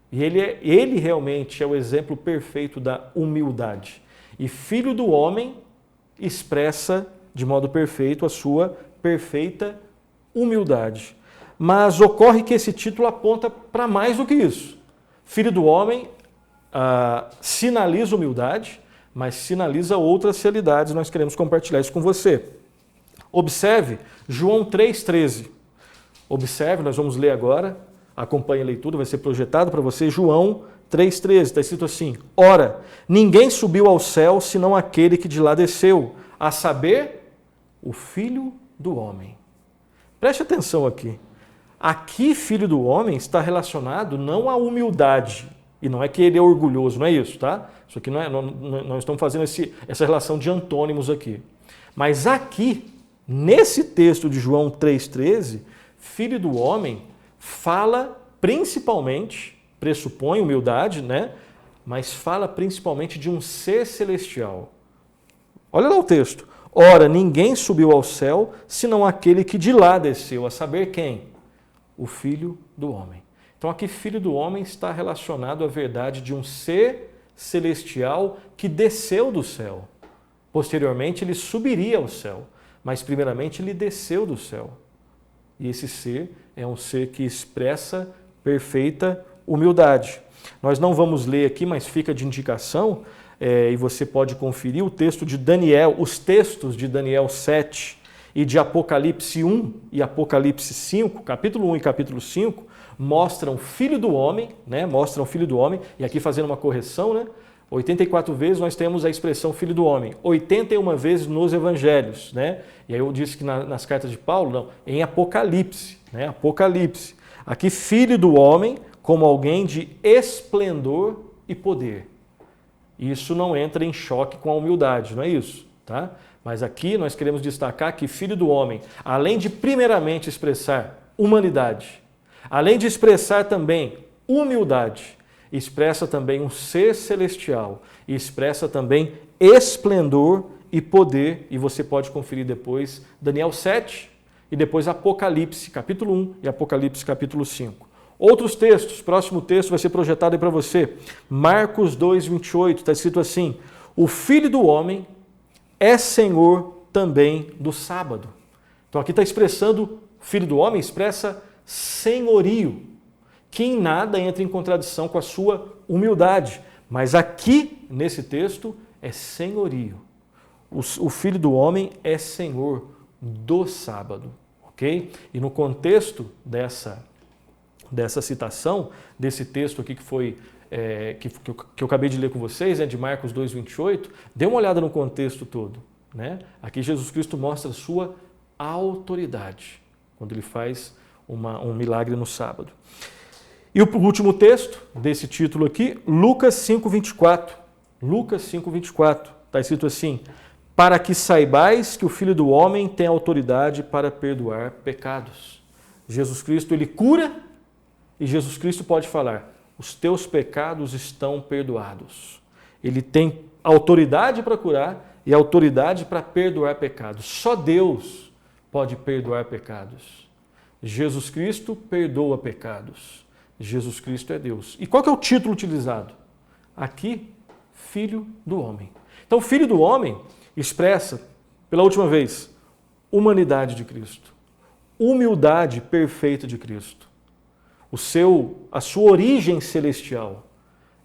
E ele realmente é o exemplo perfeito da humildade. E Filho do Homem expressa de modo perfeito a sua perfeita humildade. Mas ocorre que esse título aponta para mais do que isso. Filho do Homem sinaliza humildade, mas sinaliza outras realidades. Nós queremos compartilhar isso com você. Observe João 3,13. Observe, nós vamos ler agora. Acompanhe a leitura, vai ser projetado para você. João 3,13, está escrito assim: Ora, ninguém subiu ao céu senão aquele que de lá desceu, a saber, o Filho do Homem. Preste atenção aqui. Aqui, Filho do Homem está relacionado não à humildade, e não é que ele é orgulhoso, não é isso, tá? Isso aqui nós estamos fazendo essa relação de antônimos aqui. Mas aqui, nesse texto de João 3,13, Filho do Homem fala principalmente, pressupõe humildade, né? Mas fala principalmente de um ser celestial. Olha lá o texto. Ora, ninguém subiu ao céu, senão aquele que de lá desceu, a saber quem? O Filho do Homem. Então aqui Filho do Homem está relacionado à verdade de um ser celestial que desceu do céu. Posteriormente ele subiria ao céu, mas primeiramente ele desceu do céu. E esse ser é um ser que expressa perfeita humildade. Nós não vamos ler aqui, mas fica de indicação, e você pode conferir o texto de Daniel, os textos de Daniel 7 e de Apocalipse 1 e Apocalipse 5, capítulo 1 e capítulo 5, mostram o Filho do Homem, né? Mostram o Filho do Homem, e aqui fazendo uma correção, né? 84 vezes nós temos a expressão Filho do Homem, 81 vezes nos Evangelhos, né? E aí eu disse que nas cartas de Paulo, não, em Apocalipse, né? Apocalipse. Aqui Filho do Homem como alguém de esplendor e poder. Isso não entra em choque com a humildade, não é isso, tá? Mas aqui nós queremos destacar que Filho do Homem, além de primeiramente expressar humanidade, além de expressar também humildade, expressa também um ser celestial e expressa também esplendor e poder, e você pode conferir depois Daniel 7 e depois Apocalipse capítulo 1 e Apocalipse capítulo 5. Outros textos, próximo texto vai ser projetado aí para você. Marcos 2, 28, está escrito assim: o Filho do Homem é Senhor também do sábado. Então aqui está expressando, Filho do Homem expressa senhorio, que em nada entra em contradição com a sua humildade. Mas aqui, nesse texto, é senhorio. O Filho do Homem é Senhor do sábado, ok? E no contexto dessa citação, desse texto aqui que foi que eu acabei de ler com vocês, de Marcos 2, 28, dê uma olhada no contexto todo, né? Aqui Jesus Cristo mostra a sua autoridade, quando ele faz um milagre no sábado. E o último texto desse título aqui, Lucas 5, 24. Lucas 5, 24, está escrito assim: para que saibais que o Filho do Homem tem autoridade para perdoar pecados. Jesus Cristo, ele cura, e Jesus Cristo pode falar: os teus pecados estão perdoados. Ele tem autoridade para curar e autoridade para perdoar pecados. Só Deus pode perdoar pecados. Jesus Cristo perdoa pecados. Jesus Cristo é Deus. E qual que é o título utilizado? Aqui, Filho do Homem. Então, Filho do Homem expressa, pela última vez, humanidade de Cristo, humildade perfeita de Cristo, a sua origem celestial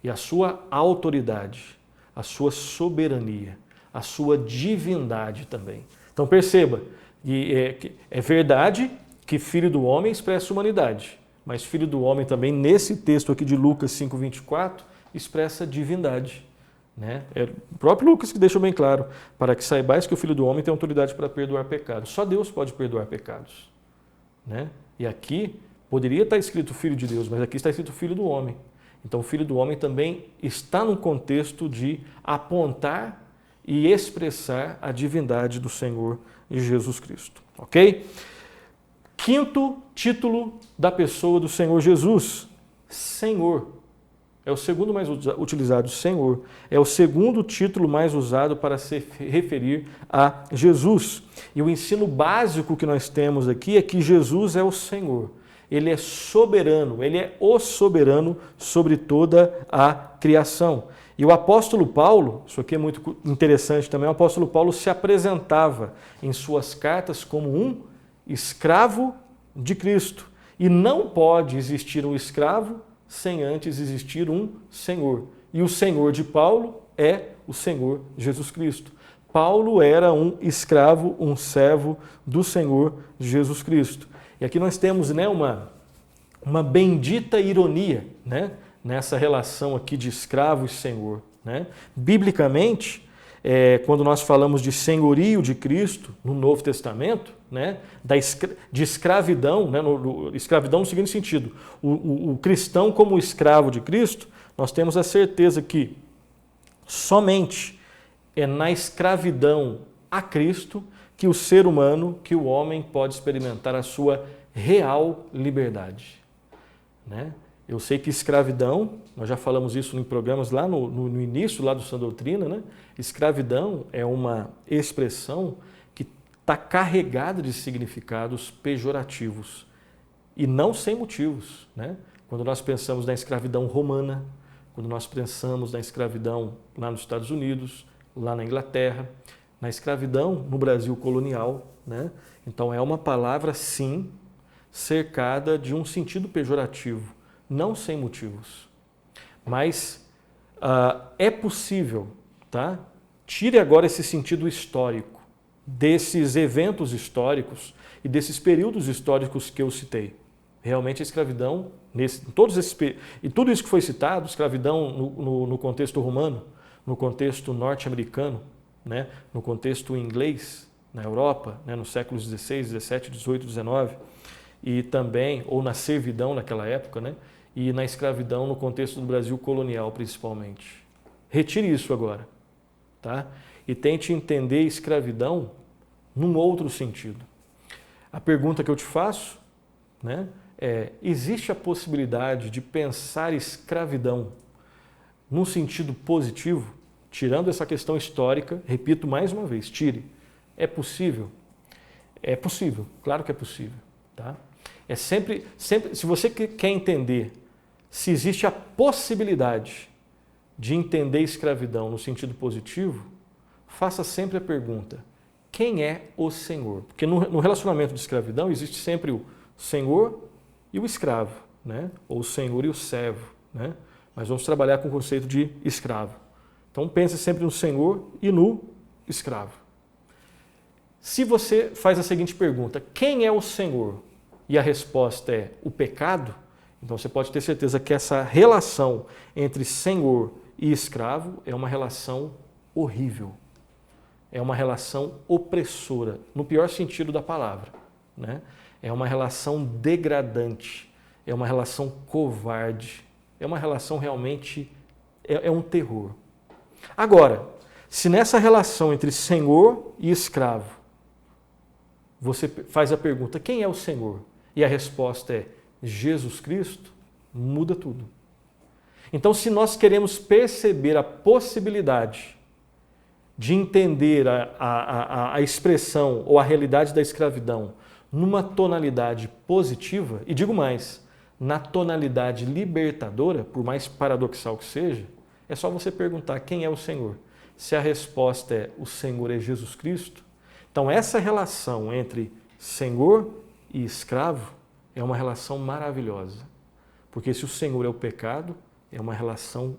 e a sua autoridade, a sua soberania, a sua divindade também. Então perceba, é verdade que Filho do Homem expressa humanidade, mas Filho do Homem também, nesse texto aqui de Lucas 5, 24, expressa divindade. Né? É o próprio Lucas que deixa bem claro: para que saibais que o Filho do Homem tem autoridade para perdoar pecados. Só Deus pode perdoar pecados. Né? E aqui poderia estar escrito Filho de Deus, mas aqui está escrito Filho do Homem. Então o Filho do Homem também está num contexto de apontar e expressar a divindade do Senhor Jesus Cristo. Ok? Quinto título da pessoa do Senhor Jesus: Senhor. É o segundo mais utilizado, Senhor. É o segundo título mais usado para se referir a Jesus. E o ensino básico que nós temos aqui é que Jesus é o Senhor. Ele é soberano, ele é o soberano sobre toda a criação. E o apóstolo Paulo, isso aqui é muito interessante também, o apóstolo Paulo se apresentava em suas cartas como um escravo de Cristo. E não pode existir um escravo sem antes existir um Senhor. E o Senhor de Paulo é o Senhor Jesus Cristo. Paulo era um escravo, um servo do Senhor Jesus Cristo. E aqui nós temos, né, uma bendita ironia, né, nessa relação aqui de escravo e senhor. Né? Biblicamente, quando nós falamos de senhorio de Cristo no Novo Testamento, né, de escravidão, né, escravidão no seguinte sentido: o cristão como escravo de Cristo, nós temos a certeza que somente é na escravidão a Cristo que o ser humano, que o homem pode experimentar a sua real liberdade. Né? Eu sei que escravidão, nós já falamos isso em programas lá no início lá do Sã Doutrina, né? Escravidão é uma expressão que está carregada de significados pejorativos e não sem motivos. Né? Quando nós pensamos na escravidão romana, quando nós pensamos na escravidão lá nos Estados Unidos, lá na Inglaterra, na escravidão no Brasil colonial, né? Então é uma palavra, sim, cercada de um sentido pejorativo, não sem motivos. Mas é possível, tá? Tire agora esse sentido histórico, desses eventos históricos e desses períodos históricos que eu citei. Realmente a escravidão, e tudo isso que foi citado, escravidão no contexto romano, no contexto norte-americano, né, no contexto inglês, na Europa, né, nos séculos XVI, XVII, XVIII, XIX, e também, ou na servidão naquela época, né, e na escravidão no contexto do Brasil colonial, principalmente. Retire isso agora, tá? E tente entender escravidão num outro sentido. A pergunta que eu te faço, né, existe a possibilidade de pensar escravidão num sentido positivo, tirando essa questão histórica, repito mais uma vez, tire. É possível? É possível, claro que é possível, tá? É sempre, se você quer entender se existe a possibilidade de entender escravidão no sentido positivo, faça sempre a pergunta: quem é o Senhor? Porque no relacionamento de escravidão existe sempre o Senhor e o escravo, né? Ou o Senhor e o servo, né? Mas vamos trabalhar com o conceito de escravo. Então pense sempre no Senhor e no escravo. Se você faz a seguinte pergunta: quem é o Senhor? E a resposta é o pecado, então você pode ter certeza que essa relação entre Senhor e escravo é uma relação horrível. É uma relação opressora, no pior sentido da palavra, né? É uma relação degradante, é uma relação covarde, é uma relação realmente, é um terror. Agora, se nessa relação entre Senhor e escravo, você faz a pergunta: quem é o Senhor? E a resposta é Jesus Cristo, muda tudo. Então, se nós queremos perceber a possibilidade de entender a expressão ou a realidade da escravidão numa tonalidade positiva, e digo mais, na tonalidade libertadora, por mais paradoxal que seja, é só você perguntar: quem é o Senhor? Se a resposta é o Senhor é Jesus Cristo, então essa relação entre Senhor e escravo é uma relação maravilhosa. Porque se o Senhor é o pecado, é uma relação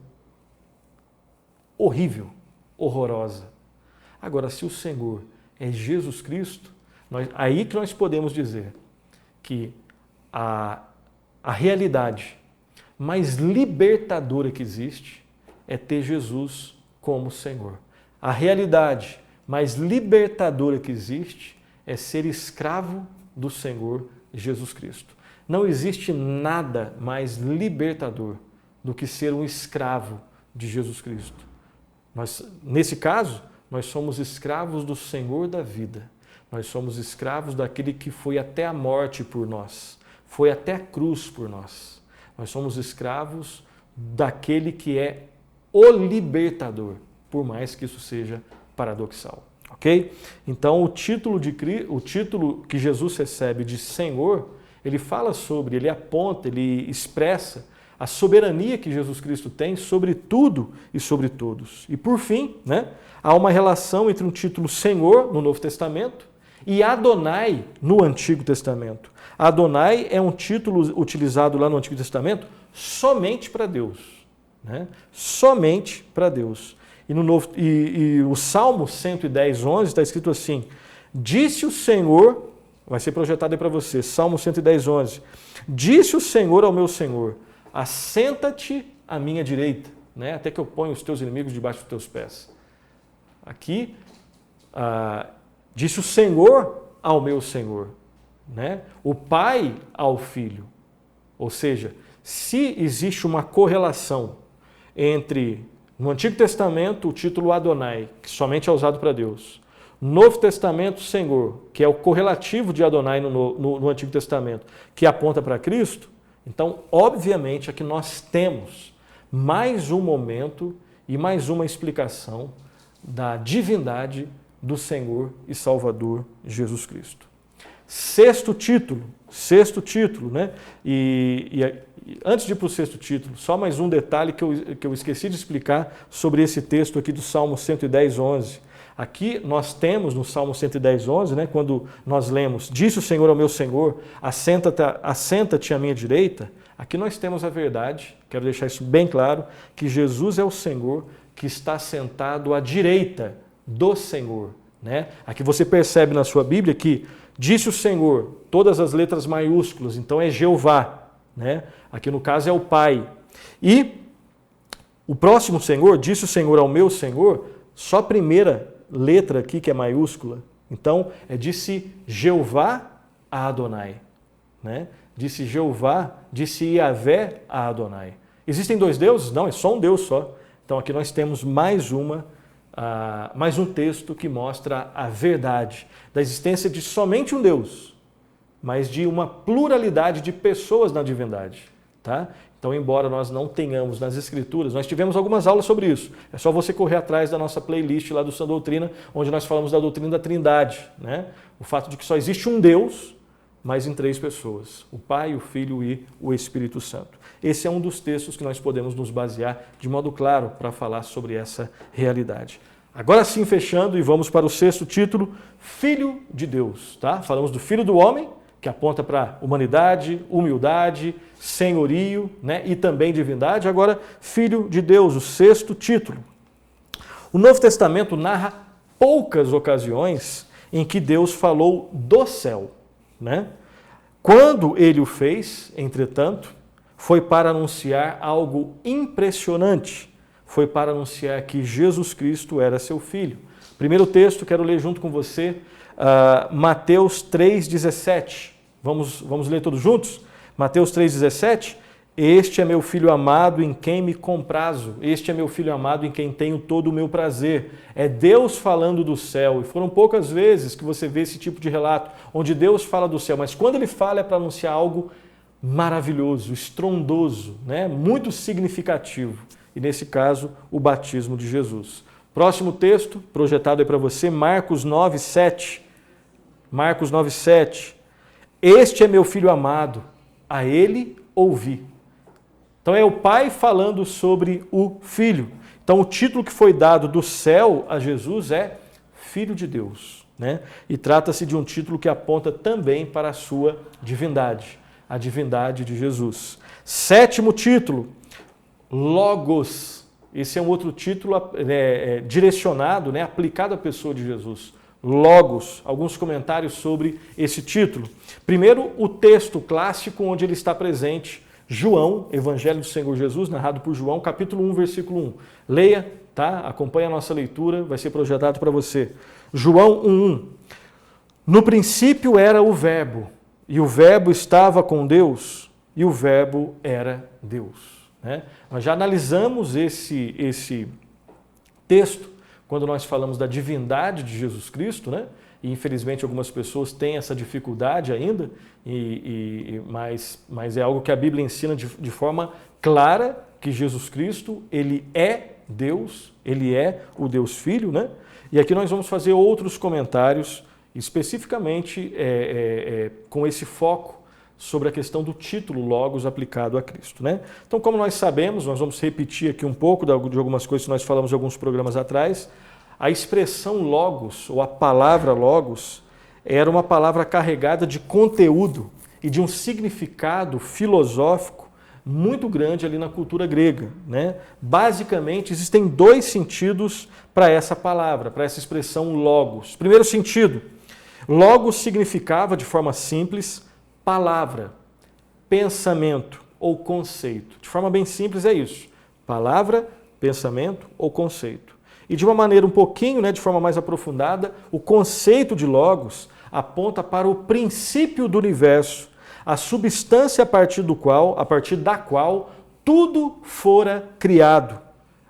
horrível, horrorosa. Agora, se o Senhor é Jesus Cristo, aí que nós podemos dizer que a realidade mais libertadora que existe é ter Jesus como Senhor. A realidade mais libertadora que existe é ser escravo do Senhor Jesus Cristo. Não existe nada mais libertador do que ser um escravo de Jesus Cristo. Nesse caso, nós somos escravos do Senhor da vida. Nós somos escravos daquele que foi até a morte por nós, foi até a cruz por nós. Nós somos escravos daquele que é o libertador, por mais que isso seja paradoxal. Ok? Então, o título que Jesus recebe de Senhor, ele fala sobre, ele aponta, ele expressa a soberania que Jesus Cristo tem sobre tudo e sobre todos. E por fim, né, há uma relação entre um título Senhor no Novo Testamento e Adonai no Antigo Testamento. Adonai é um título utilizado lá no Antigo Testamento somente para Deus, né? Somente para Deus. E o Salmo 110, 11 está escrito assim: disse o Senhor, vai ser projetado aí para você, Salmo 110, 11, disse o Senhor ao meu Senhor: assenta-te à minha direita, né? Até que eu ponha os teus inimigos debaixo dos teus pés. Aqui, disse o Senhor ao meu Senhor, né? O Pai ao Filho. Ou seja, se existe uma correlação entre, no Antigo Testamento, o título Adonai, que somente é usado para Deus, Novo Testamento, Senhor, que é o correlativo de Adonai no Antigo Testamento, que aponta para Cristo, então, obviamente, aqui nós temos mais um momento e mais uma explicação da divindade do Senhor e Salvador Jesus Cristo. Sexto título, né? E antes de ir para o sexto título, só mais um detalhe que eu esqueci de explicar sobre esse texto aqui do Salmo 110, 11. Aqui nós temos no Salmo 110:11, né, quando nós lemos, disse o Senhor ao meu Senhor, assenta-te à minha direita, aqui nós temos a verdade, quero deixar isso bem claro, que Jesus é o Senhor que está sentado à direita do Senhor. Né? Aqui você percebe na sua Bíblia que disse o Senhor, todas as letras maiúsculas, então é Jeová. Né? Aqui no caso é o Pai. E o próximo Senhor, disse o Senhor ao meu Senhor, só a primeira letra aqui que é maiúscula. Então, disse Jeová a Adonai. Né? Disse Jeová, disse Yahvé a Adonai. Existem dois deuses? Não, é só um Deus só. Então, aqui nós temos mais um texto que mostra a verdade da existência de somente um Deus, mas de uma pluralidade de pessoas na divindade. Tá? Então, embora nós não tenhamos nas Escrituras, nós tivemos algumas aulas sobre isso. É só você correr atrás da nossa playlist lá do Sã Doutrina, onde nós falamos da doutrina da Trindade. Né? O fato de que só existe um Deus, mas em 3 pessoas. O Pai, o Filho e o Espírito Santo. Esse é um dos textos que nós podemos nos basear de modo claro para falar sobre essa realidade. Agora sim, fechando, e vamos para o 6º título, Filho de Deus. Tá? Falamos do Filho do Homem, que aponta para humanidade, humildade, senhorio, né, e também divindade. Agora, Filho de Deus, o 6º título. O Novo Testamento narra poucas ocasiões em que Deus falou do céu. Né? Quando ele o fez, entretanto, foi para anunciar algo impressionante. Foi para anunciar que Jesus Cristo era seu Filho. Primeiro texto, quero ler junto com você, Mateus 3,17. Vamos ler todos juntos? Mateus 3,17. Este é meu Filho amado em quem me comprazo. Este é meu Filho amado em quem tenho todo o meu prazer. É Deus falando do céu. E foram poucas vezes que você vê esse tipo de relato, onde Deus fala do céu. Mas quando ele fala é para anunciar algo maravilhoso, estrondoso, né? Muito significativo. E nesse caso, o batismo de Jesus. Próximo texto, projetado aí para você, Marcos 9:7. Marcos 9:7. Este é meu Filho amado, a ele ouvi. Então é o Pai falando sobre o Filho. Então o título que foi dado do céu a Jesus é Filho de Deus. Né? E trata-se de um título que aponta também para a sua divindade, a divindade de Jesus. 7º título, Logos. Esse é um outro título direcionado, né, aplicado à pessoa de Jesus. Logos. Alguns comentários sobre esse título. Primeiro, o texto clássico onde ele está presente, João, Evangelho do Senhor Jesus, narrado por João, capítulo 1, versículo 1. Leia, tá? Acompanhe a nossa leitura, vai ser projetado para você. João 1:1. No princípio era o Verbo, e o Verbo estava com Deus, e o Verbo era Deus. Né? Nós já analisamos esse texto quando nós falamos da divindade de Jesus Cristo, né? E infelizmente algumas pessoas têm essa dificuldade ainda, mas é algo que a Bíblia ensina de forma clara, que Jesus Cristo, ele é Deus, ele é o Deus Filho, né? E aqui nós vamos fazer outros comentários, especificamente com esse foco sobre a questão do título Logos aplicado a Cristo. Né? Então, como nós sabemos, nós vamos repetir aqui um pouco de algumas coisas que nós falamos em alguns programas atrás, a expressão Logos, ou a palavra Logos, era uma palavra carregada de conteúdo e de um significado filosófico muito grande ali na cultura grega. Né? Basicamente, existem 2 sentidos para essa palavra, para essa expressão Logos. Primeiro sentido, Logos significava, de forma simples, palavra, pensamento ou conceito. De forma bem simples é isso. Palavra, pensamento ou conceito. E de uma maneira um pouquinho, né, de forma mais aprofundada, o conceito de Logos aponta para o princípio do universo, a substância a partir da qual tudo fora criado.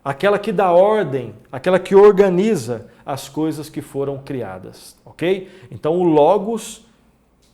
Aquela que dá ordem, aquela que organiza as coisas que foram criadas. Ok? Então o Logos,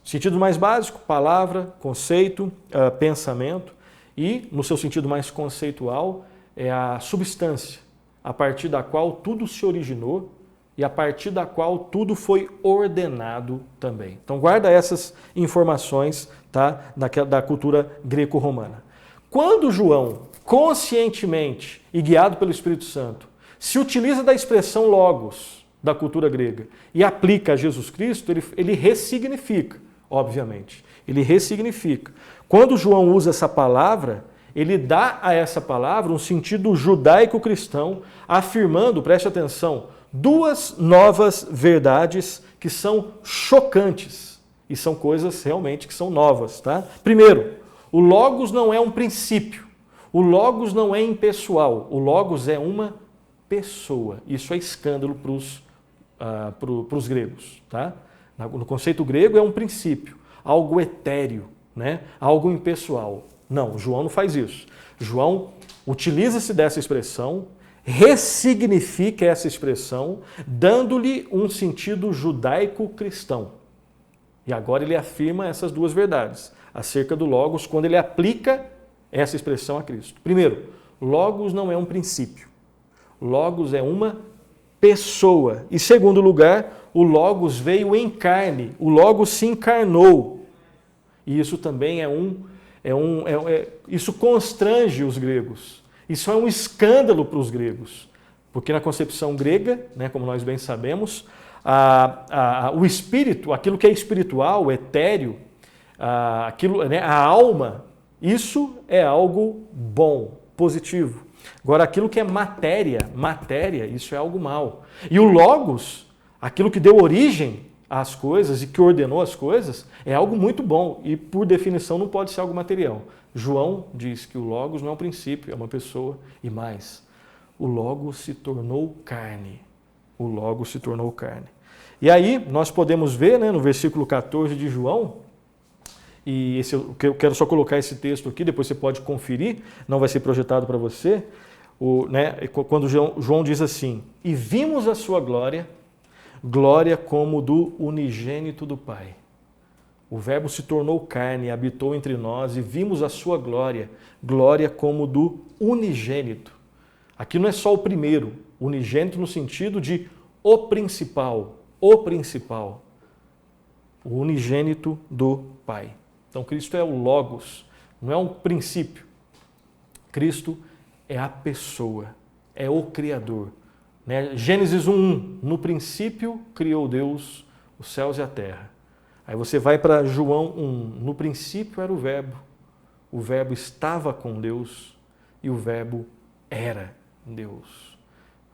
sentido mais básico, palavra, conceito, pensamento, e no seu sentido mais conceitual, é a substância, a partir da qual tudo se originou e a partir da qual tudo foi ordenado também. Então guarda essas informações, tá, da cultura greco-romana. Quando João, conscientemente e guiado pelo Espírito Santo, se utiliza da expressão Logos, da cultura grega e aplica a Jesus Cristo, ele ressignifica, obviamente. Ele ressignifica. Quando João usa essa palavra, ele dá a essa palavra um sentido judaico-cristão, afirmando, preste atenção, duas novas verdades que são chocantes. E são coisas realmente que são novas, tá? Primeiro, o Logos não é um princípio. O Logos não é impessoal. O Logos é uma pessoa. Isso é escândalo para os gregos, tá? No conceito grego é um princípio, algo etéreo, né? Algo impessoal. Não, João não faz isso. João utiliza-se dessa expressão, ressignifica essa expressão, dando-lhe um sentido judaico-cristão. E agora ele afirma essas duas verdades acerca do Logos quando ele aplica essa expressão a Cristo. Primeiro, Logos não é um princípio. Logos é uma pessoa. E segundo lugar, o Logos veio em carne. O Logos se encarnou. E isso também isso constrange os gregos. Isso é um escândalo para os gregos. Porque na concepção grega, né, como nós bem sabemos, o espírito, aquilo que é espiritual, etéreo, né, a alma, isso é algo bom, positivo. Agora, aquilo que é matéria, isso é algo mal. E o Logos, aquilo que deu origem às coisas e que ordenou as coisas, é algo muito bom e, por definição, não pode ser algo material. João diz que o Logos não é um princípio, é uma pessoa e mais. O Logos se tornou carne. O Logos se tornou carne. E aí, nós podemos ver, né, no versículo 14 de João, e eu quero só colocar esse texto aqui, depois você pode conferir, não vai ser projetado para você, quando João diz assim, e vimos a sua glória, glória como do unigênito do Pai. O Verbo se tornou carne, habitou entre nós e vimos a sua glória, glória como do unigênito. Aqui não é só o primeiro, unigênito no sentido de o principal, o unigênito do Pai. Então Cristo é o Logos, não é um princípio. Cristo é a pessoa, é o Criador. Né? Gênesis 1:1, no princípio criou Deus os céus e a terra. Aí você vai para João 1, no princípio era o Verbo estava com Deus e o Verbo era Deus.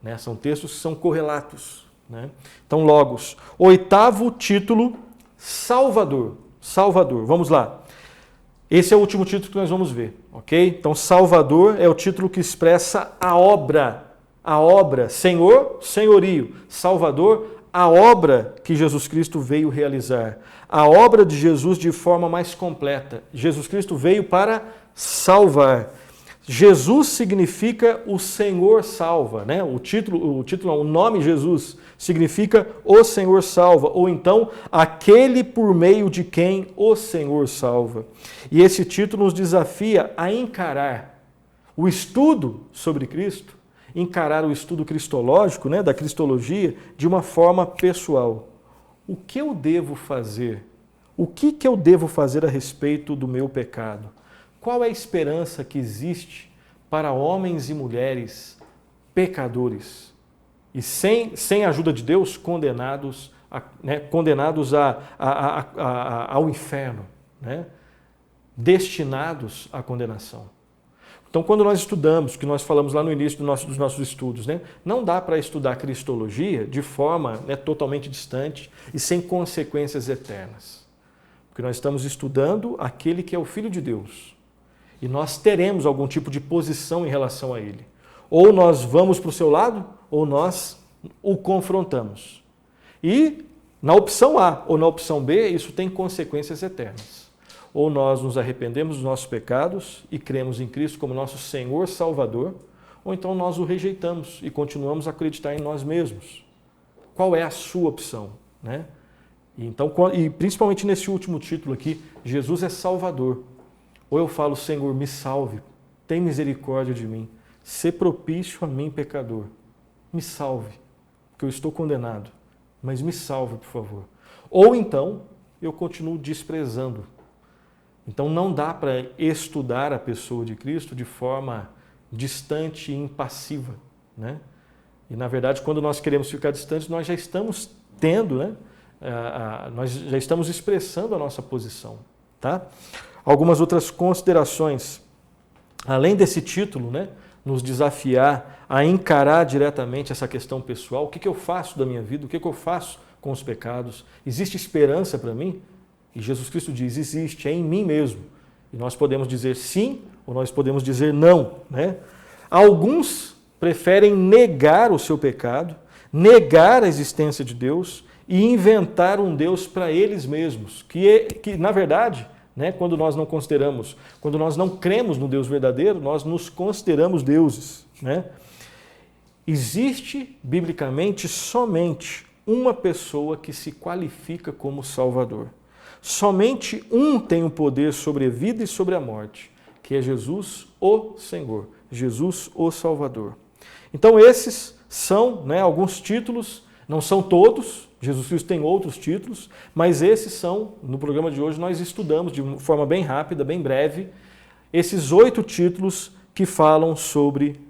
Né? São textos que são correlatos. Né? Então, Logos. Oitavo título, Salvador. Salvador, vamos lá. Esse é o último título que nós vamos ver, ok? Então, Salvador é o título que expressa a obra, Senhor, senhorio, Salvador, a obra que Jesus Cristo veio realizar, a obra de Jesus de forma mais completa. Jesus Cristo veio para salvar. Jesus significa o Senhor salva, né? O nome Jesus significa o Senhor salva, ou então aquele por meio de quem o Senhor salva. E esse título nos desafia a encarar o estudo sobre Cristo, encarar o estudo cristológico, né, da cristologia, de uma forma pessoal. O que eu devo fazer? O que eu devo fazer a respeito do meu pecado? Qual é a esperança que existe para homens e mulheres pecadores e sem a ajuda de Deus condenados ao inferno, né? Destinados à condenação? Então, quando nós estudamos, que nós falamos lá no início dos nossos estudos, né, não dá para estudar cristologia de forma, né, totalmente distante e sem consequências eternas. Porque nós estamos estudando aquele que é o Filho de Deus. E nós teremos algum tipo de posição em relação a ele. Ou nós vamos para o seu lado, ou nós o confrontamos. E na opção A ou na opção B, isso tem consequências eternas. Ou nós nos arrependemos dos nossos pecados e cremos em Cristo como nosso Senhor Salvador, ou então nós o rejeitamos e continuamos a acreditar em nós mesmos. Qual é a sua opção? Né? E principalmente nesse último título aqui, Jesus é Salvador. Ou eu falo, Senhor, me salve, tem misericórdia de mim, sê propício a mim, pecador. Me salve, porque eu estou condenado, mas me salve, por favor. Ou então, eu continuo desprezando. Então não dá para estudar a pessoa de Cristo de forma distante e impassiva, né? E, na verdade, quando nós queremos ficar distantes, nós já estamos tendo, né? Nós já estamos expressando a nossa posição. Tá? Algumas outras considerações. Além desse título, né? Nos desafiar a encarar diretamente essa questão pessoal. O que eu faço da minha vida? O que eu faço com os pecados? Existe esperança para mim? E Jesus Cristo diz, existe, é em mim mesmo. E nós podemos dizer sim ou nós podemos dizer não. Né? Alguns preferem negar o seu pecado, negar a existência de Deus e inventar um Deus para eles mesmos, que na verdade, né, quando nós não consideramos, quando nós não cremos no Deus verdadeiro, nós nos consideramos deuses. Né? Existe, biblicamente, somente uma pessoa que se qualifica como Salvador. Somente um tem o poder sobre a vida e sobre a morte, que é Jesus, o Senhor, Jesus, o Salvador. Então esses são, né, alguns títulos, não são todos, Jesus Cristo tem outros títulos, mas esses são, no programa de hoje nós estudamos de forma bem rápida, bem breve, esses 8 títulos que falam sobre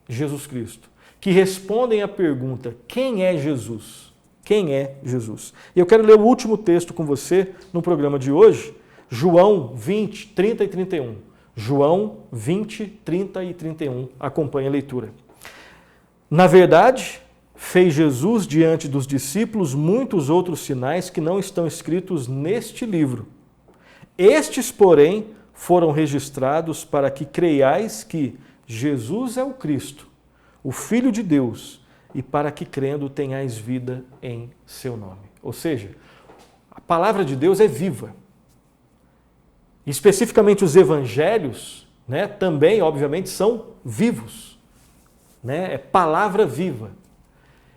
Jesus Cristo, que respondem à pergunta, quem é Jesus? Quem é Jesus? E eu quero ler o último texto com você no programa de hoje, João 20, 30 e 31. João 20, 30 e 31. Acompanhe a leitura. Na verdade, fez Jesus diante dos discípulos muitos outros sinais que não estão escritos neste livro. Estes, porém, foram registrados para que creiais que Jesus é o Cristo, o Filho de Deus, e para que crendo tenhais vida em seu nome. Ou seja, a palavra de Deus é viva. Especificamente os evangelhos, né, também, obviamente, são vivos. Né? É palavra viva.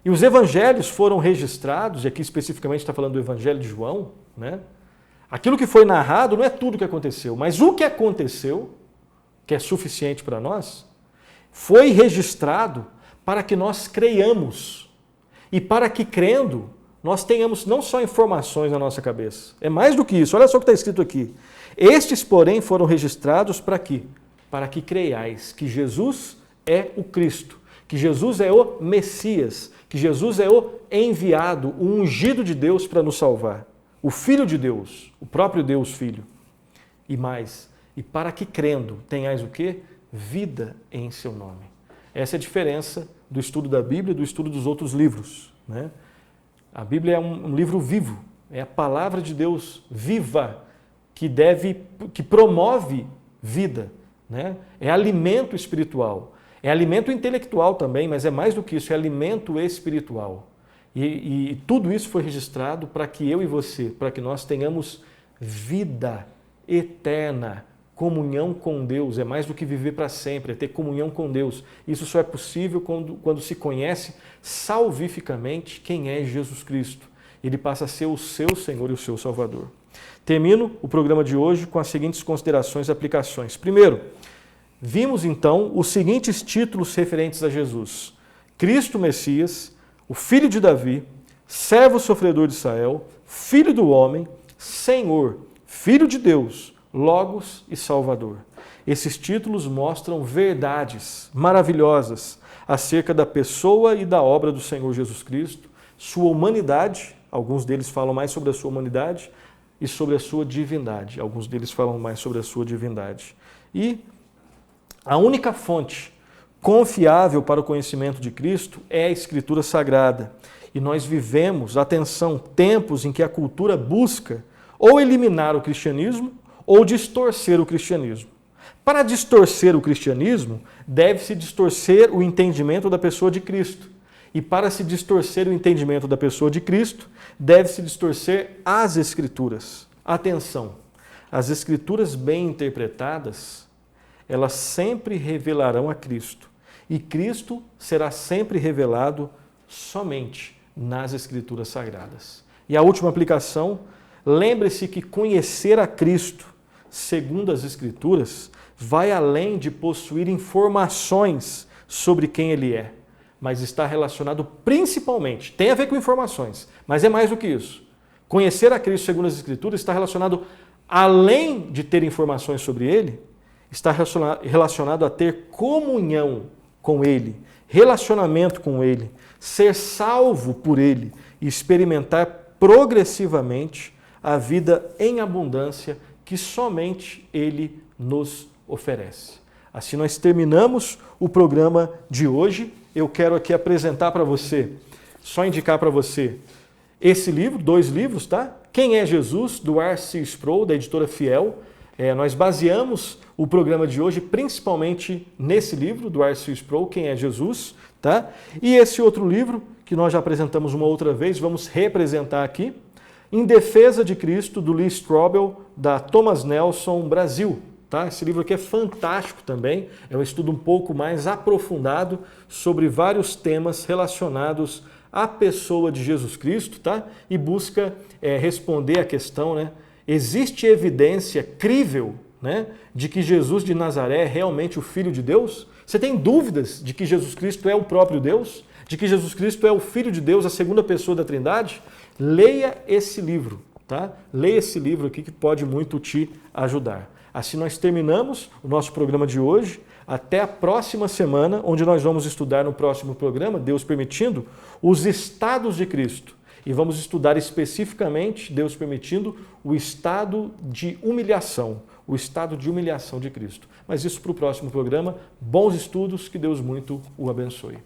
E os evangelhos foram registrados, e aqui especificamente está falando do evangelho de João, né? Aquilo que foi narrado não é tudo que aconteceu, mas o que aconteceu, que é suficiente para nós, foi registrado para que nós creiamos. E para que crendo, nós tenhamos não só informações na nossa cabeça, é mais do que isso, olha só o que está escrito aqui. Estes, porém, foram registrados para quê? Para que creiais que Jesus é o Cristo, que Jesus é o Messias, que Jesus é o enviado, o ungido de Deus para nos salvar, o Filho de Deus, o próprio Deus Filho. E mais, e para que crendo tenhais o quê? Vida em seu nome. Essa é a diferença do estudo da Bíblia e do estudo dos outros livros. Né? A Bíblia é um livro vivo, é a palavra de Deus viva, que promove vida. Né? É alimento espiritual. É alimento intelectual também, mas é mais do que isso, é alimento espiritual. E tudo isso foi registrado para que eu e você, para que nós tenhamos vida eterna, comunhão com Deus. É mais do que viver para sempre, é ter comunhão com Deus. Isso só é possível quando se conhece salvificamente quem é Jesus Cristo. Ele passa a ser o seu Senhor e o seu Salvador. Termino o programa de hoje com as seguintes considerações e aplicações. Primeiro, vimos então os seguintes títulos referentes a Jesus: Cristo Messias, o Filho de Davi, Servo sofredor de Israel, Filho do homem, Senhor, Filho de Deus, Logos e Salvador. Esses títulos mostram verdades maravilhosas acerca da pessoa e da obra do Senhor Jesus Cristo, sua humanidade, alguns deles falam mais sobre a sua humanidade, e sobre a sua divindade, alguns deles falam mais sobre a sua divindade. E a única fonte confiável para o conhecimento de Cristo é a Escritura Sagrada. E nós vivemos, atenção, tempos em que a cultura busca ou eliminar o cristianismo ou distorcer o cristianismo. Para distorcer o cristianismo, deve-se distorcer o entendimento da pessoa de Cristo. E para se distorcer o entendimento da pessoa de Cristo, deve-se distorcer as Escrituras. Atenção, as Escrituras bem interpretadas, elas sempre revelarão a Cristo. E Cristo será sempre revelado somente nas Escrituras Sagradas. E a última aplicação, lembre-se que conhecer a Cristo, segundo as Escrituras, vai além de possuir informações sobre quem Ele é, mas está relacionado principalmente, tem a ver com informações, mas é mais do que isso. Conhecer a Cristo segundo as Escrituras está relacionado, além de ter informações sobre Ele, está relacionado a ter comunhão com Ele, relacionamento com Ele, ser salvo por Ele e experimentar progressivamente a vida em abundância que somente Ele nos oferece. Assim nós terminamos o programa de hoje. Eu quero aqui apresentar para você, só indicar para você esse livro, 2 livros, tá? Quem é Jesus, do R.C. Sproul, da editora Fiel. Nós baseamos o programa de hoje principalmente nesse livro do R.C. Sproul, Quem é Jesus, tá? E esse outro livro, que nós já apresentamos uma outra vez, vamos representar aqui, Em Defesa de Cristo, do Lee Strobel, da Thomas Nelson Brasil. Tá? Esse livro aqui é fantástico também, é um estudo um pouco mais aprofundado sobre vários temas relacionados à pessoa de Jesus Cristo, tá? E busca responder à questão, né? Existe evidência crível, né, de que Jesus de Nazaré é realmente o Filho de Deus? Você tem dúvidas de que Jesus Cristo é o próprio Deus? De que Jesus Cristo é o Filho de Deus, a segunda pessoa da Trindade? Leia esse livro, tá? Leia esse livro aqui que pode muito te ajudar. Assim nós terminamos o nosso programa de hoje. Até a próxima semana, onde nós vamos estudar no próximo programa, Deus permitindo, os estados de Cristo. E vamos estudar especificamente, Deus permitindo, o estado de humilhação. O estado de humilhação de Cristo. Mas isso para o próximo programa. Bons estudos, que Deus muito o abençoe.